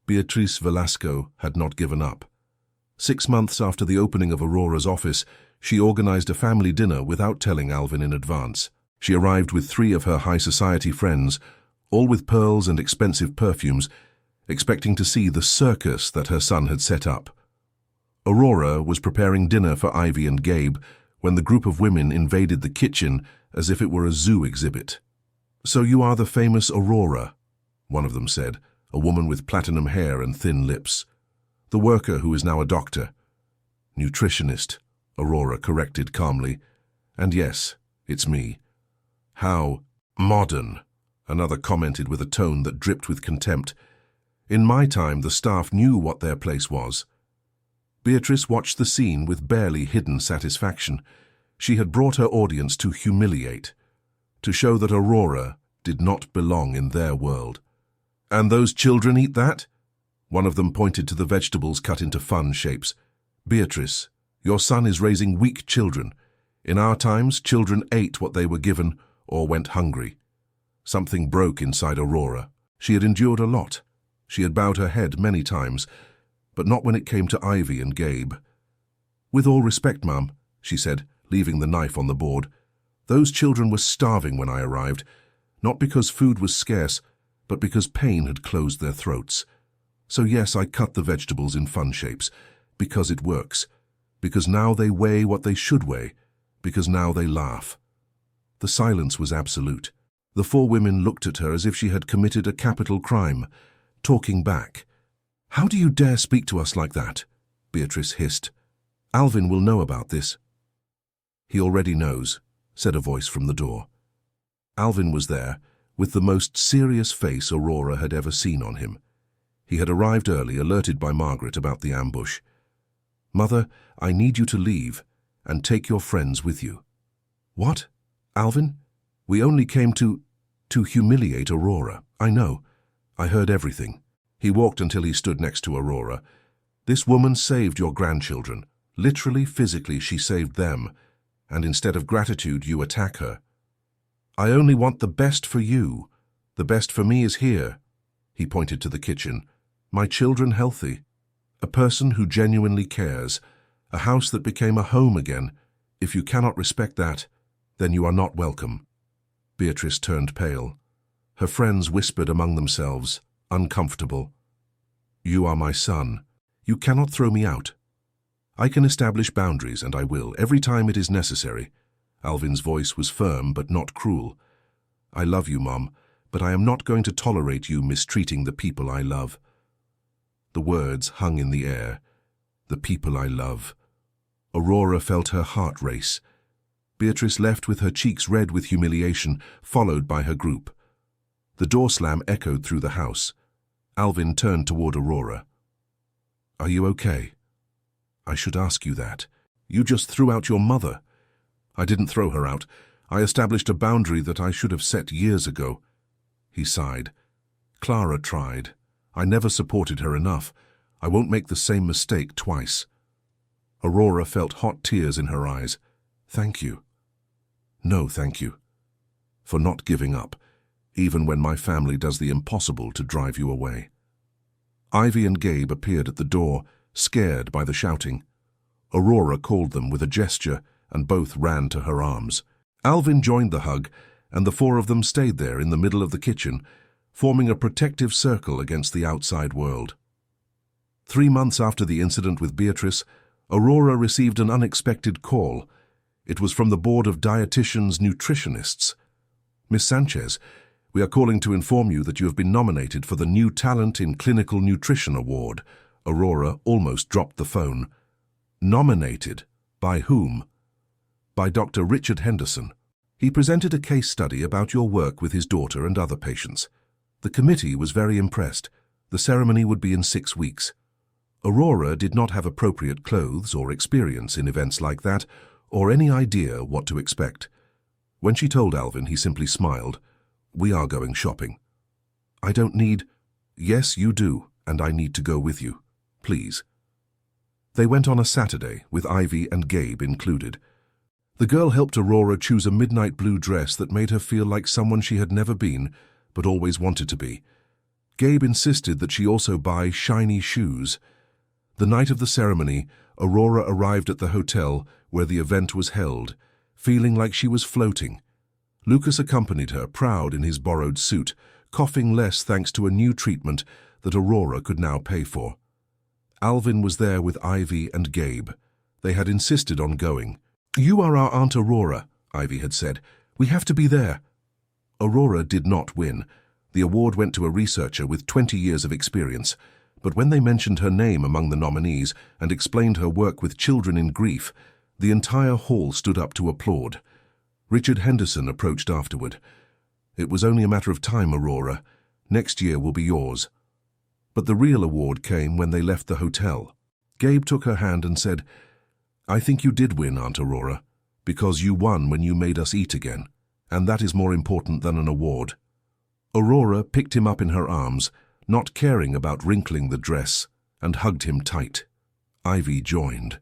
Beatriz Velasco had not given up. 6 months after the opening of Aurora's office, she organized a family dinner without telling Alvin in advance. She arrived with 3 of her high society friends, all with pearls and expensive perfumes, expecting to see the circus that her son had set up. Aurora was preparing dinner for Ivy and Gabe when the group of women invaded the kitchen as if it were a zoo exhibit. "So you are the famous Aurora," one of them said, a woman with platinum hair and thin lips. "The worker who is now a doctor." "Nutritionist," Aurora corrected calmly. "And yes, it's me." "How modern," another commented with a tone that dripped with contempt. "In my time, the staff knew what their place was." Beatrice watched the scene with barely hidden satisfaction. She had brought her audience to humiliate, to show that Aurora did not belong in their world. "And those children eat that?" One of them pointed to the vegetables cut into fun shapes. "Beatrice, your son is raising weak children. In our times, children ate what they were given or went hungry." Something broke inside Aurora. She had endured a lot. She had bowed her head many times, but not when it came to Ivy and Gabe. "With all respect, Mum," she said, leaving the knife on the board, "those children were starving when I arrived, not because food was scarce, but because pain had closed their throats. So yes, I cut the vegetables in fun shapes, because it works, because now they weigh what they should weigh, because now they laugh." The silence was absolute. The 4 women looked at her as if she had committed a capital crime, talking back. "How do you dare speak to us like that?" Beatrice hissed. "Alvin will know about this." "He already knows," said a voice from the door. Alvin was there, with the most serious face Aurora had ever seen on him. He had arrived early, alerted by Margaret about the ambush. "Mother, I need you to leave, and take your friends with you." "What? Alvin? We only came to humiliate Aurora. I know. I heard everything." He walked until he stood next to Aurora. "This woman saved your grandchildren. Literally, physically, she saved them. And instead of gratitude, you attack her." "I only want the best for you. The best for me is here." He pointed to the kitchen. "My children healthy. A person who genuinely cares. A house that became a home again. If you cannot respect that, then you are not welcome." Beatrice turned pale. Her friends whispered among themselves, uncomfortable. "You are my son. You cannot throw me out." "I can establish boundaries, and I will, every time it is necessary." Alvin's voice was firm but not cruel. "I love you, Mom, but I am not going to tolerate you mistreating the people I love." The words hung in the air. The people I love. Aurora felt her heart race. Beatrice left with her cheeks red with humiliation, followed by her group. The door slam echoed through the house. Alvin turned toward Aurora. "Are you okay?" "I should ask you that. You just threw out your mother." "I didn't throw her out. I established a boundary that I should have set years ago." He sighed. "Clara tried. I never supported her enough. I won't make the same mistake twice." Aurora felt hot tears in her eyes. "Thank you." "No, thank you. For not giving up, even when my family does the impossible to drive you away." Ivy and Gabe appeared at the door, scared by the shouting. Aurora called them with a gesture, and both ran to her arms. Alvin joined the hug, and the 4 of them stayed there in the middle of the kitchen, forming a protective circle against the outside world. 3 months after the incident with Beatrice, Aurora received an unexpected call. It was from the board of dietitians nutritionists. "Miss Sanchez, we are calling to inform you that you have been nominated for the New Talent in Clinical Nutrition Award." Aurora almost dropped the phone. "Nominated? By whom?" "By Dr. Richard Henderson. He presented a case study about your work with his daughter and other patients. The committee was very impressed. The ceremony would be in 6 weeks. Aurora did not have appropriate clothes or experience in events like that, or any idea what to expect. When she told Alvin, he simply smiled. "We are going shopping." I don't need... Yes, you do, and I need to go with you. Please. They went on a Saturday, with Ivy and Gabe included. The girl helped Aurora choose a midnight blue dress that made her feel like someone she had never been, but always wanted to be. Gabe insisted that she also buy shiny shoes. The night of the ceremony, Aurora arrived at the hotel where the event was held, feeling like she was floating. Lucas accompanied her, proud in his borrowed suit, coughing less thanks to a new treatment that Aurora could now pay for. Alvin was there with Ivy and Gabe. They had insisted on going. "You are our Aunt Aurora," Ivy had said. "We have to be there." Aurora did not win. The award went to a researcher with 20 years of experience, but when they mentioned her name among the nominees and explained her work with children in grief, the entire hall stood up to applaud. Richard Henderson approached afterward. "It was only a matter of time, Aurora. Next year will be yours." But the real award came when they left the hotel. Gabe took her hand and said, "I think you did win, Aunt Aurora, because you won when you made us eat again, and that is more important than an award." Aurora picked him up in her arms, not caring about wrinkling the dress, and hugged him tight. Ivy joined.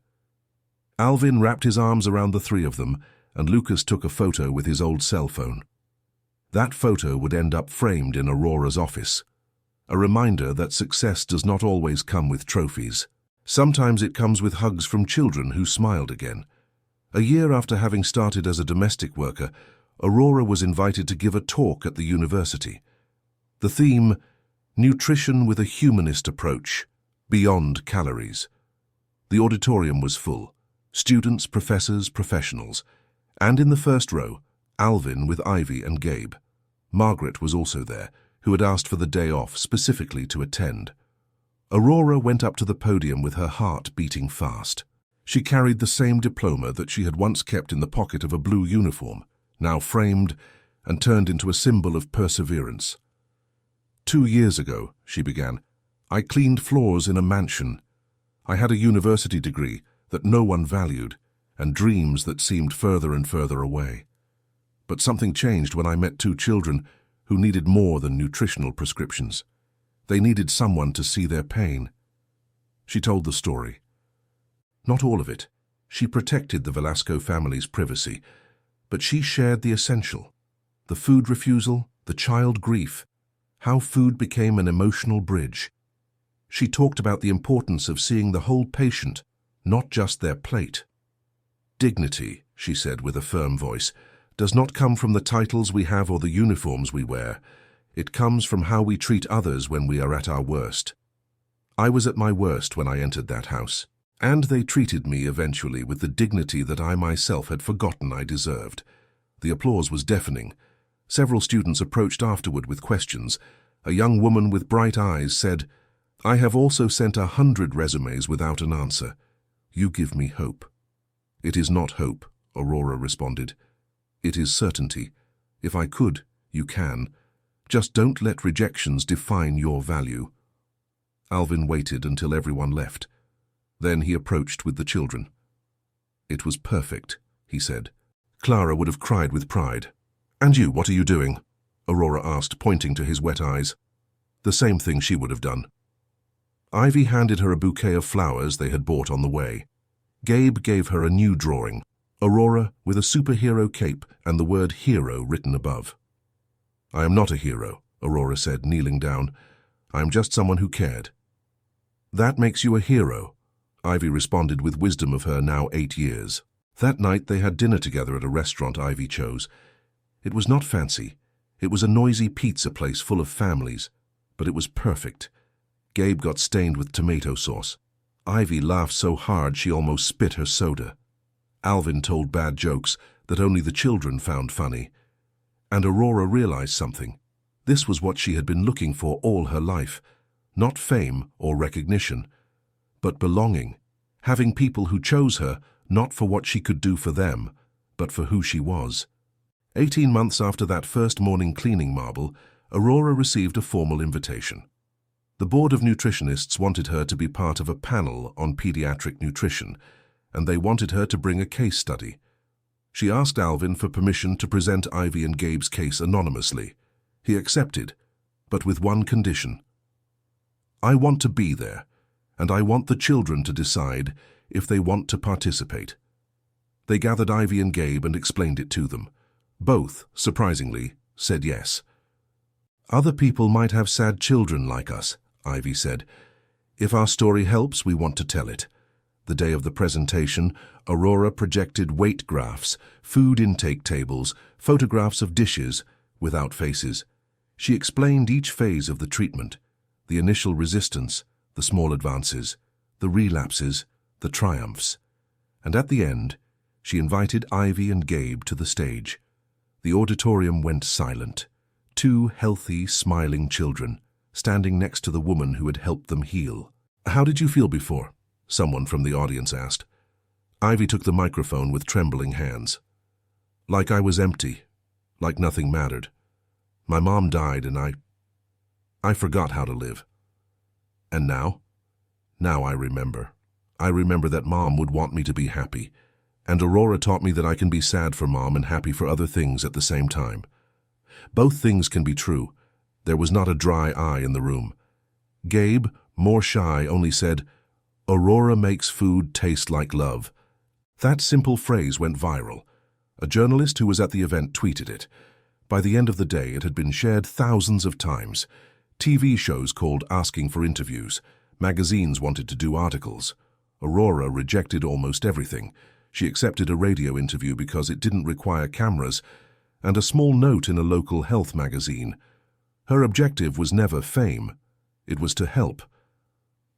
Alvin wrapped his arms around the three of them, and Lucas took a photo with his old cell phone. That photo would end up framed in Aurora's office, a reminder that success does not always come with trophies. Sometimes it comes with hugs from children who smiled again. A year after having started as a domestic worker, Aurora was invited to give a talk at the university. The theme, Nutrition with a Humanist Approach, Beyond Calories. The auditorium was full, students, professors, professionals, and in the first row, Alvin with Ivy and Gabe. Margaret was also there, who had asked for the day off specifically to attend. Aurora went up to the podium with her heart beating fast. She carried the same diploma that she had once kept in the pocket of a blue uniform, now framed and turned into a symbol of perseverance. 2 years ago, she began, I cleaned floors in a mansion. I had a university degree that no one valued, and dreams that seemed further and further away. But something changed when I met 2 children who needed more than nutritional prescriptions. They needed someone to see their pain. She told the story. Not all of it. She protected the Velasco family's privacy, but she shared the essential. The food refusal, the child grief, how food became an emotional bridge. She talked about the importance of seeing the whole patient, not just their plate. Dignity, she said with a firm voice, does not come from the titles we have or the uniforms we wear. It comes from how we treat others when we are at our worst. I was at my worst when I entered that house, and they treated me eventually with the dignity that I myself had forgotten I deserved. The applause was deafening. Several students approached afterward with questions. A young woman with bright eyes said, I have also sent 100 resumes without an answer. You give me hope. It is not hope, Aurora responded. It is certainty. If I could, you can. Just don't let rejections define your value. Alvin waited until everyone left. Then he approached with the children. It was perfect, he said. Clara would have cried with pride. And you, what are you doing? Aurora asked, pointing to his wet eyes. The same thing she would have done. Ivy handed her a bouquet of flowers they had bought on the way. Gabe gave her a new drawing, Aurora with a superhero cape and the word hero written above. I am not a hero, Aurora said, kneeling down. I am just someone who cared. That makes you a hero, Ivy responded with wisdom of her now 8 years. That night they had dinner together at a restaurant Ivy chose. It was not fancy. It was a noisy pizza place full of families, but it was perfect. Gabe got stained with tomato sauce. Ivy laughed so hard she almost spit her soda. Alvin told bad jokes that only the children found funny. And Aurora realized something. This was what she had been looking for all her life. Not fame or recognition, but belonging. Having people who chose her, not for what she could do for them, but for who she was. 18 months after that first morning cleaning marble, Aurora received a formal invitation. The board of nutritionists wanted her to be part of a panel on pediatric nutrition, and they wanted her to bring a case study. She asked Alvin for permission to present Ivy and Gabe's case anonymously. He accepted, but with one condition. I want to be there, and I want the children to decide if they want to participate. They gathered Ivy and Gabe and explained it to them. Both, surprisingly, said yes. Other people might have sad children like us, Ivy said. If our story helps, we want to tell it. The day of the presentation, Aurora projected weight graphs, food intake tables, photographs of dishes, without faces. She explained each phase of the treatment, the initial resistance, the small advances, the relapses, the triumphs. And at the end, she invited Ivy and Gabe to the stage. The auditorium went silent. Two healthy, smiling children, standing next to the woman who had helped them heal. "How did you feel before?" someone from the audience asked. Ivy took the microphone with trembling hands. "Like I was empty, like nothing mattered. My mom died and I forgot how to live. And now? Now I remember. I remember that Mom would want me to be happy, and Aurora taught me that I can be sad for Mom and happy for other things at the same time. Both things can be true." There was not a dry eye in the room. Gabe, more shy, only said, "Aurora makes food taste like love." That simple phrase went viral. A journalist who was at the event tweeted it. By the end of the day, it had been shared thousands of times. TV shows called asking for interviews. Magazines wanted to do articles. Aurora rejected almost everything. She accepted a radio interview because it didn't require cameras, and a small note in a local health magazine. Her objective was never fame. It was to help.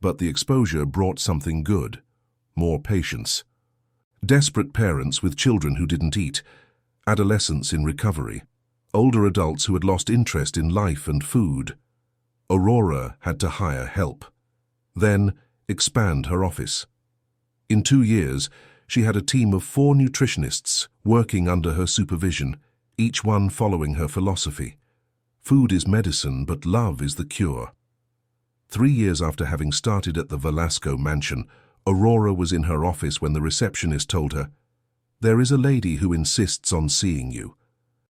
But the exposure brought something good. More patience. Desperate parents with children who didn't eat. Adolescents in recovery. Older adults who had lost interest in life and food. Aurora had to hire help. Then expand her office. In 2 years, she had a team of 4 nutritionists working under her supervision, each one following her philosophy. Food is medicine, but love is the cure. 3 years after having started at the Velasco mansion, Aurora was in her office when the receptionist told her, "There is a lady who insists on seeing you.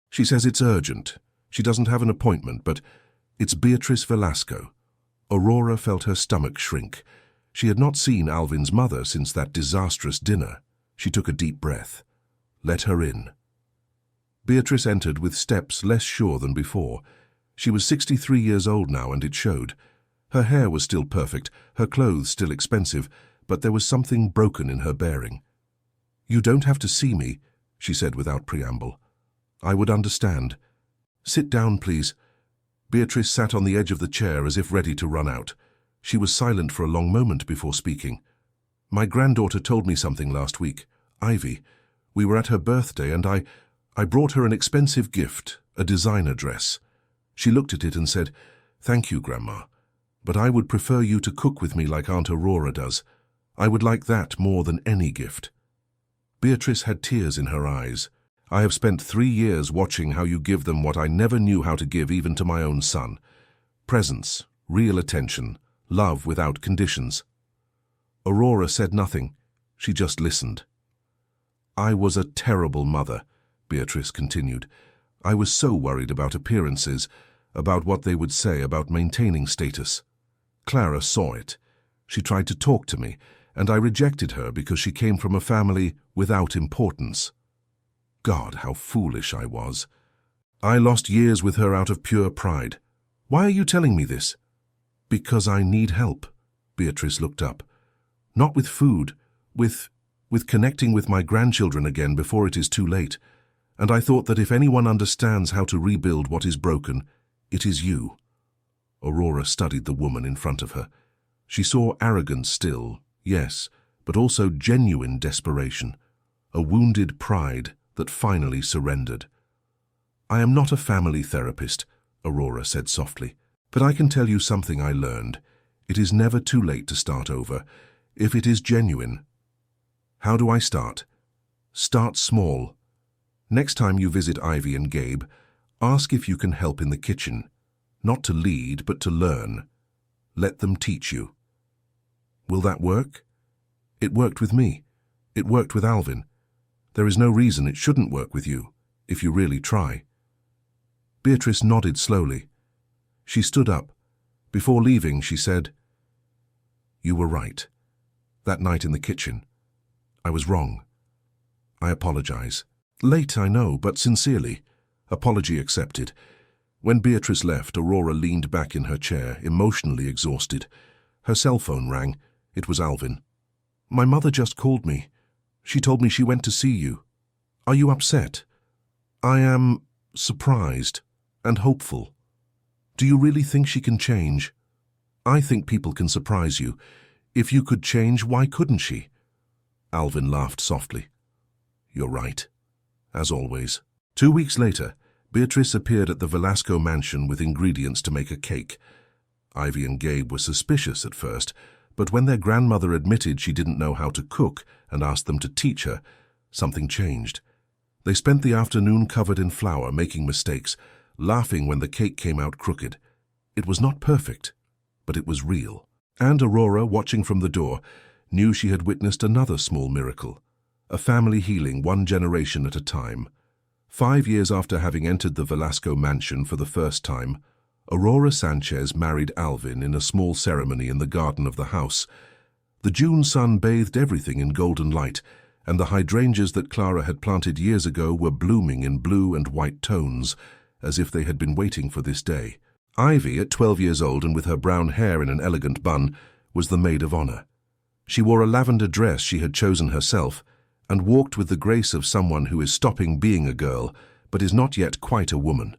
She says it's urgent. She doesn't have an appointment, but it's Beatrice Velasco." Aurora felt her stomach shrink. She had not seen Alvin's mother since that disastrous dinner. She took a deep breath. Let her in. Beatrice entered with steps less sure than before. She was 63 years old now, and it showed. Her hair was still perfect, her clothes still expensive, but there was something broken in her bearing. "You don't have to see me," she said without preamble. "I would understand. Sit down, please." Beatrice sat on the edge of the chair as if ready to run out. She was silent for a long moment before speaking. "My granddaughter told me something last week. Ivy. We were at her birthday and I brought her an expensive gift, a designer dress. She looked at it and said, 'Thank you, Grandma, but I would prefer you to cook with me like Aunt Aurora does. I would like that more than any gift.'" Beatrice had tears in her eyes. "I have spent 3 years watching how you give them what I never knew how to give even to my own son. Presence, real attention, love without conditions." Aurora said nothing. She just listened. "I was a terrible mother," Beatrice continued. "I was so worried about appearances, about what they would say, about maintaining status. Clara saw it. She tried to talk to me, and I rejected her because she came from a family without importance. God, how foolish I was. I lost years with her out of pure pride. Why are you telling me this?" "Because I need help." Beatrice looked up. "Not with food, with connecting with my grandchildren again before it is too late. And I thought that if anyone understands how to rebuild what is broken, it is you." Aurora studied the woman in front of her. She saw arrogance still, yes, but also genuine desperation, a wounded pride that finally surrendered. "I am not a family therapist," Aurora said softly, "but I can tell you something I learned. It is never too late to start over, if it is genuine." "How do I start?" "Start small. Next time you visit Ivy and Gabe, ask if you can help in the kitchen. Not to lead, but to learn. Let them teach you." "Will that work?" "It worked with me. It worked with Alvin. There is no reason it shouldn't work with you, if you really try." Beatrice nodded slowly. She stood up. Before leaving, she said, "You were right. That night in the kitchen. I was wrong. I apologize. Late, I know, but sincerely. Apology accepted." When Beatrice left, Aurora leaned back in her chair, emotionally exhausted. Her cell phone rang. It was Alvin. "My mother just called me. She told me she went to see you. Are you upset?" "I am surprised and hopeful. Do you really think she can change?" "I think people can surprise you. If you could change, why couldn't she?" Alvin laughed softly. "You're right. As always." 2 weeks later, Beatrice appeared at the Velasco mansion with ingredients to make a cake. Ivy and Gabe were suspicious at first, but when their grandmother admitted she didn't know how to cook and asked them to teach her, something changed. They spent the afternoon covered in flour, making mistakes, laughing when the cake came out crooked. It was not perfect, but it was real. And Aurora, watching from the door, knew she had witnessed another small miracle, a family healing 1 generation at a time. 5 years after having entered the Velasco mansion for the first time, Aurora Sanchez married Alvin in a small ceremony in the garden of the house. The June sun bathed everything in golden light, and the hydrangeas that Clara had planted years ago were blooming in blue and white tones, as if they had been waiting for this day. Ivy, at 12 years old and with her brown hair in an elegant bun, was the maid of honor. She wore a lavender dress she had chosen herself, and walked with the grace of someone who is stopping being a girl, but is not yet quite a woman.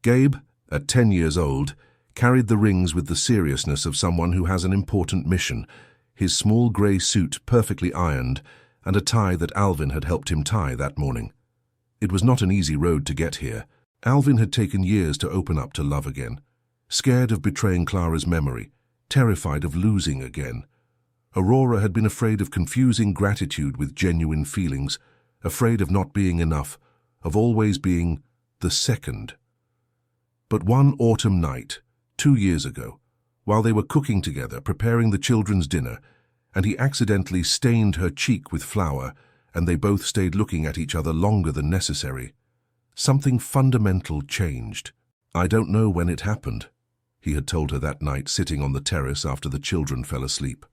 Gabe, at 10 years old, carried the rings with the seriousness of someone who has an important mission, his small grey suit perfectly ironed, and a tie that Alvin had helped him tie that morning. It was not an easy road to get here. Alvin had taken years to open up to love again, scared of betraying Clara's memory, terrified of losing again. Aurora had been afraid of confusing gratitude with genuine feelings, afraid of not being enough, of always being the second. But one autumn night, 2 years ago, while they were cooking together, preparing the children's dinner, and he accidentally stained her cheek with flour, and they both stayed looking at each other longer than necessary, something fundamental changed. "I don't know when it happened," he had told her that night sitting on the terrace after the children fell asleep.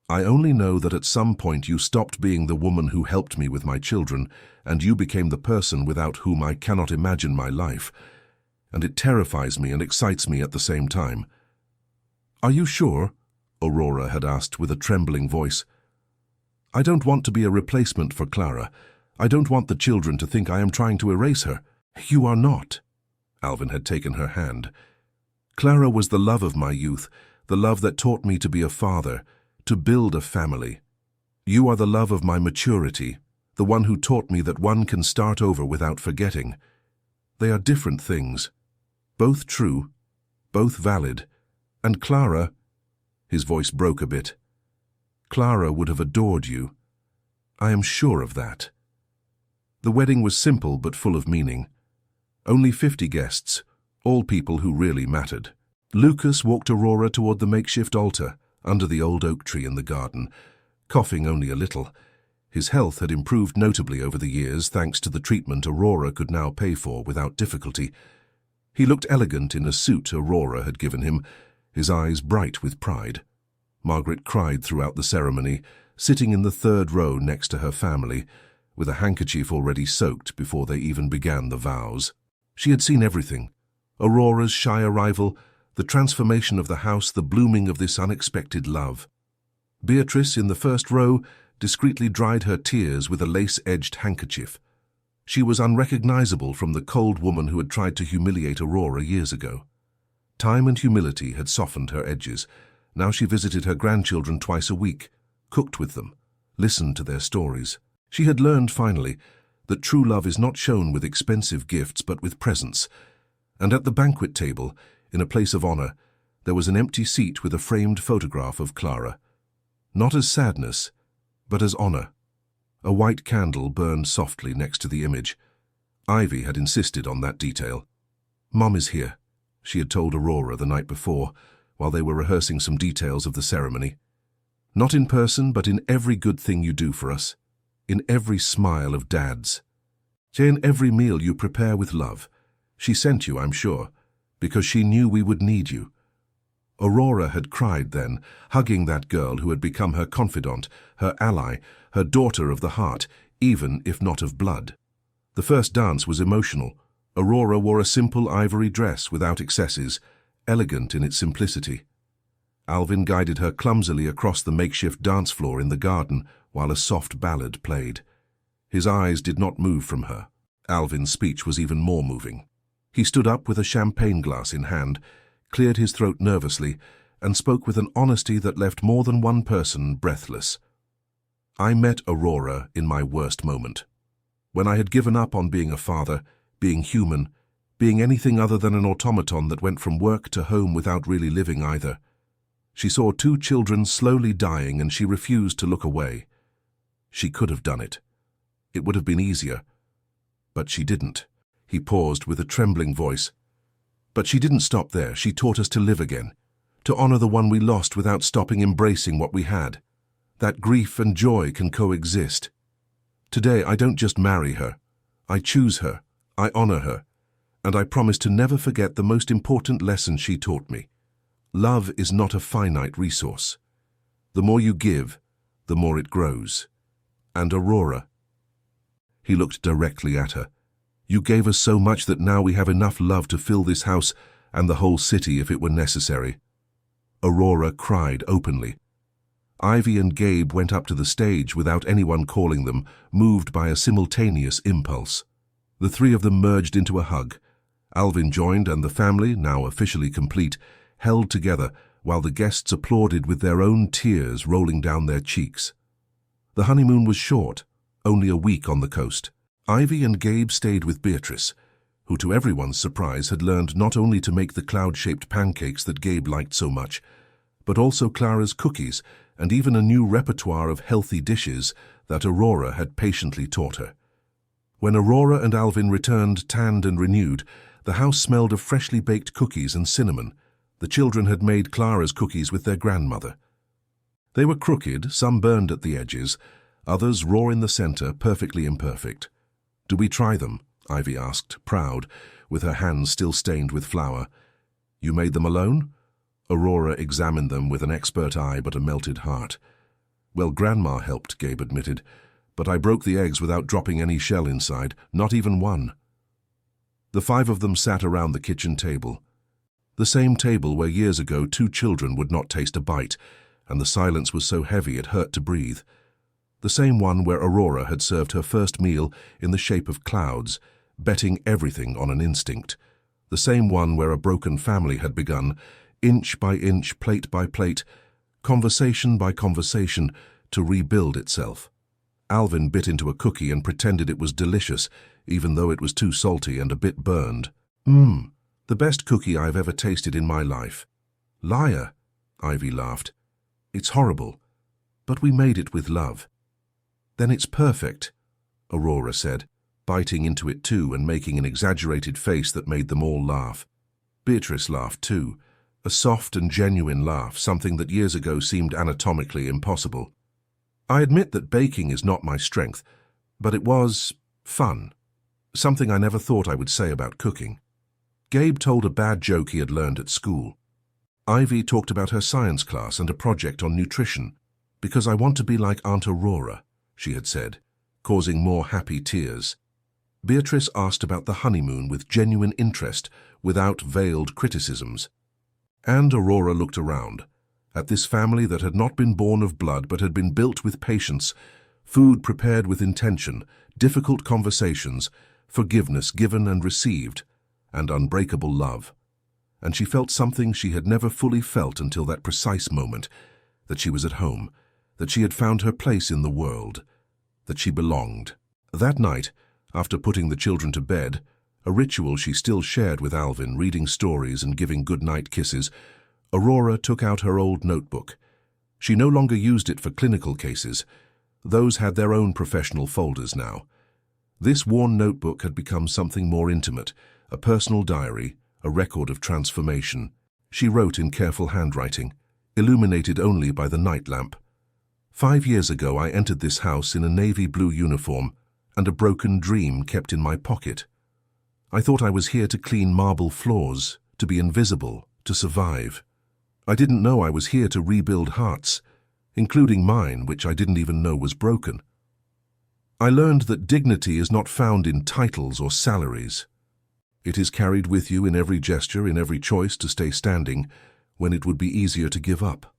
"I only know that at some point you stopped being the woman who helped me with my children, and you became the person without whom I cannot imagine my life. And it terrifies me and excites me at the same time." "Are you sure?" Aurora had asked with a trembling voice. "I don't want to be a replacement for Clara. I don't want the children to think I am trying to erase her." "You are not." Alvin had taken her hand. "Clara was the love of my youth, the love that taught me to be a father, to build a family. You are the love of my maturity, the one who taught me that one can start over without forgetting. They are different things, both true, both valid, and Clara—" his voice broke a bit. "Clara would have adored you. I am sure of that." The wedding was simple but full of meaning. Only 50 guests, all people who really mattered. Lucas walked Aurora toward the makeshift altar, under the old oak tree in the garden, coughing only a little. His health had improved notably over the years thanks to the treatment Aurora could now pay for without difficulty. He looked elegant in a suit Aurora had given him, his eyes bright with pride. Margaret cried throughout the ceremony, sitting in the 3rd row next to her family, with a handkerchief already soaked before they even began the vows. She had seen everything: Aurora's shy arrival, the transformation of the house, the blooming of this unexpected love. Beatrice, in the 1st row, discreetly dried her tears with a lace-edged handkerchief. She was unrecognizable from the cold woman who had tried to humiliate Aurora years ago. Time and humility had softened her edges. Now she visited her grandchildren twice a week, cooked with them, listened to their stories. She had learned, finally, that true love is not shown with expensive gifts but with presence. And at the banquet table, in a place of honor, there was an empty seat with a framed photograph of Clara. Not as sadness, but as honor. A white candle burned softly next to the image. Ivy had insisted on that detail. "Mom is here," she had told Aurora the night before, while they were rehearsing some details of the ceremony. "Not in person, but in every good thing you do for us, in every smile of Dad's. In every meal you prepare with love. She sent you, I'm sure. because she knew we would need you." Aurora had cried then, hugging that girl who had become her confidant, her ally, her daughter of the heart, even if not of blood. The first dance was emotional. Aurora wore a simple ivory dress without excesses, elegant in its simplicity. Alvin guided her clumsily across the makeshift dance floor in the garden while a soft ballad played. His eyes did not move from her. Alvin's speech was even more moving. He stood up with a champagne glass in hand, cleared his throat nervously, and spoke with an honesty that left more than one person breathless. "I met Aurora in my worst moment. When I had given up on being a father, being human, being anything other than an automaton that went from work to home without really living either. She saw 2 children slowly dying and she refused to look away. She could have done it. It would have been easier. But she didn't." He paused with a trembling voice. "But she didn't stop there. She taught us to live again, to honor the one we lost without stopping embracing what we had. That grief and joy can coexist. Today, I don't just marry her. I choose her, I honor her, and I promise to never forget the most important lesson she taught me. Love is not a finite resource. The more you give, the more it grows. And Aurora," he looked directly at her, "you gave us so much that now we have enough love to fill this house and the whole city if it were necessary." Aurora cried openly. Ivy and Gabe went up to the stage without anyone calling them, moved by a simultaneous impulse. The 3 of them merged into a hug. Alvin joined, and the family, now officially complete, held together while the guests applauded with their own tears rolling down their cheeks. The honeymoon was short, only a week on the coast. Ivy and Gabe stayed with Beatrice, who to everyone's surprise had learned not only to make the cloud-shaped pancakes that Gabe liked so much, but also Clara's cookies and even a new repertoire of healthy dishes that Aurora had patiently taught her. When Aurora and Alvin returned tanned and renewed, the house smelled of freshly baked cookies and cinnamon. The children had made Clara's cookies with their grandmother. They were crooked, some burned at the edges, others raw in the center, perfectly imperfect. "Do we try them?" Ivy asked, proud, with her hands still stained with flour. "You made them alone?" Aurora examined them with an expert eye but a melted heart. "Well, Grandma helped," Gabe admitted, "but I broke the eggs without dropping any shell inside, not even one." The 5 of them sat around the kitchen table. The same table where years ago 2 children would not taste a bite, and the silence was so heavy it hurt to breathe. The same one where Aurora had served her first meal in the shape of clouds, betting everything on an instinct. The same one where a broken family had begun, inch by inch, plate by plate, conversation by conversation, to rebuild itself. Alvin bit into a cookie and pretended it was delicious, even though it was too salty and a bit burned. The best cookie I've ever tasted in my life." "Liar," Ivy laughed. "It's horrible, but we made it with love." "Then it's perfect," Aurora said, biting into it too and making an exaggerated face that made them all laugh. Beatrice laughed too, a soft and genuine laugh, something that years ago seemed anatomically impossible. "I admit that baking is not my strength, but it was fun. Something I never thought I would say about cooking." Gabe told a bad joke he had learned at school. Ivy talked about her science class and a project on nutrition. "Because I want to be like Aunt Aurora," she had said, causing more happy tears. Beatrice asked about the honeymoon with genuine interest, without veiled criticisms. And Aurora looked around, at this family that had not been born of blood but had been built with patience, food prepared with intention, difficult conversations, forgiveness given and received, and unbreakable love. And she felt something she had never fully felt until that precise moment, that she was at home, that she had found her place in the world, that she belonged. That night, after putting the children to bed, a ritual she still shared with Alvin, reading stories and giving good-night kisses, Aurora took out her old notebook. She no longer used it for clinical cases. Those had their own professional folders now. This worn notebook had become something more intimate, a personal diary, a record of transformation. She wrote in careful handwriting, illuminated only by the night lamp. 5 years ago I entered this house in a navy blue uniform and a broken dream kept in my pocket. I thought I was here to clean marble floors, to be invisible, to survive. I didn't know I was here to rebuild hearts, including mine, which I didn't even know was broken. I learned that dignity is not found in titles or salaries. It is carried with you in every gesture, in every choice to stay standing when it would be easier to give up.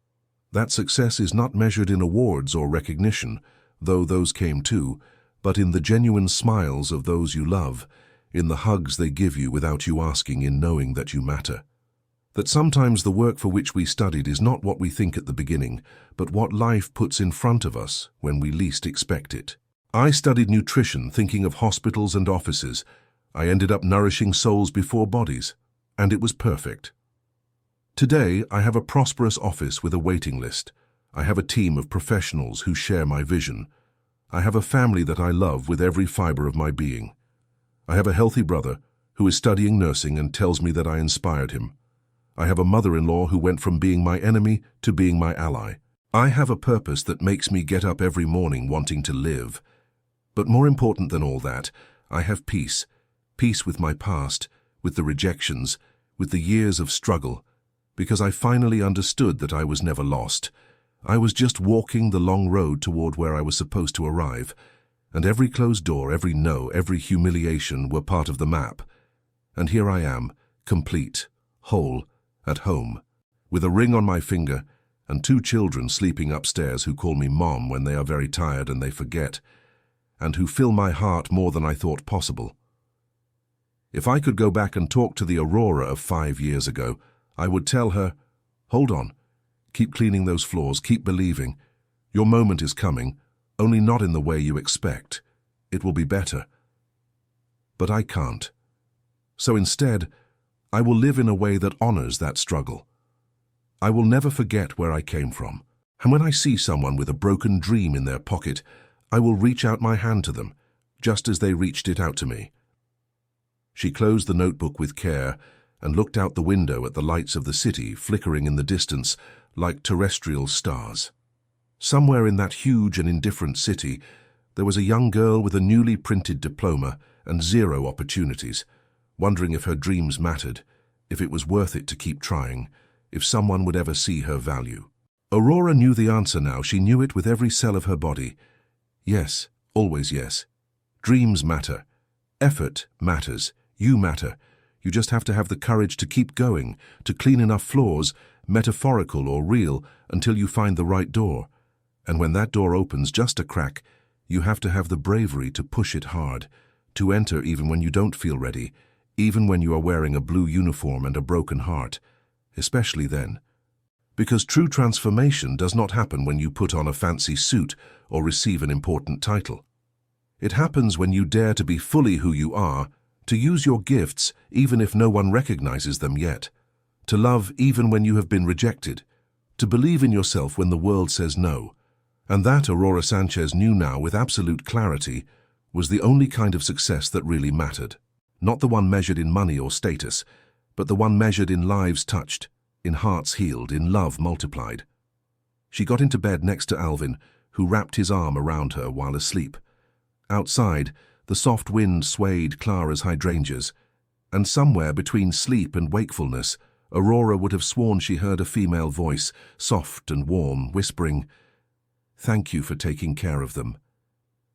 That success is not measured in awards or recognition, though those came too, but in the genuine smiles of those you love, in the hugs they give you without you asking, in knowing that you matter. That sometimes the work for which we studied is not what we think at the beginning, but what life puts in front of us when we least expect it. I studied nutrition thinking of hospitals and offices. I ended up nourishing souls before bodies, and it was perfect. Today, I have a prosperous office with a waiting list. I have a team of professionals who share my vision. I have a family that I love with every fiber of my being. I have a healthy brother who is studying nursing and tells me that I inspired him. I have a mother-in-law who went from being my enemy to being my ally. I have a purpose that makes me get up every morning wanting to live. But more important than all that, I have peace. Peace with my past, with the rejections, with the years of struggle, because I finally understood that I was never lost. I was just walking the long road toward where I was supposed to arrive, and every closed door, every no, every humiliation were part of the map. And here I am, complete, whole, at home, with a ring on my finger and 2 children sleeping upstairs who call me Mom when they are very tired and they forget, and who fill my heart more than I thought possible. If I could go back and talk to the Aurora of 5 years ago, I would tell her, hold on, keep cleaning those floors, keep believing. Your moment is coming, only not in the way you expect. It will be better. But I can't. So instead, I will live in a way that honors that struggle. I will never forget where I came from. And when I see someone with a broken dream in their pocket, I will reach out my hand to them, just as they reached it out to me. She closed the notebook with care and looked out the window at the lights of the city flickering in the distance like terrestrial stars. Somewhere in that huge and indifferent city, there was a young girl with a newly printed diploma and 0 opportunities, wondering if her dreams mattered, if it was worth it to keep trying, if someone would ever see her value. Aurora knew the answer now. She knew it with every cell of her body. Yes, always yes. Dreams matter. Effort matters. You matter. You just have to have the courage to keep going, to clean enough floors, metaphorical or real, until you find the right door. And when that door opens just a crack, you have to have the bravery to push it hard, to enter even when you don't feel ready, even when you are wearing a blue uniform and a broken heart, especially then. Because true transformation does not happen when you put on a fancy suit or receive an important title. It happens when you dare to be fully who you are, to use your gifts even if no one recognizes them yet, to love even when you have been rejected, to believe in yourself when the world says no. And that, Aurora Sanchez knew now with absolute clarity, was the only kind of success that really mattered. Not the one measured in money or status, but the one measured in lives touched, in hearts healed, in love multiplied. She got into bed next to Alvin, who wrapped his arm around her while asleep. Outside, the soft wind swayed Clara's hydrangeas, and somewhere between sleep and wakefulness, Aurora would have sworn she heard a female voice, soft and warm, whispering, "Thank you for taking care of them.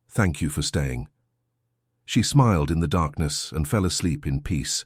Thank you for staying." She smiled in the darkness and fell asleep in peace.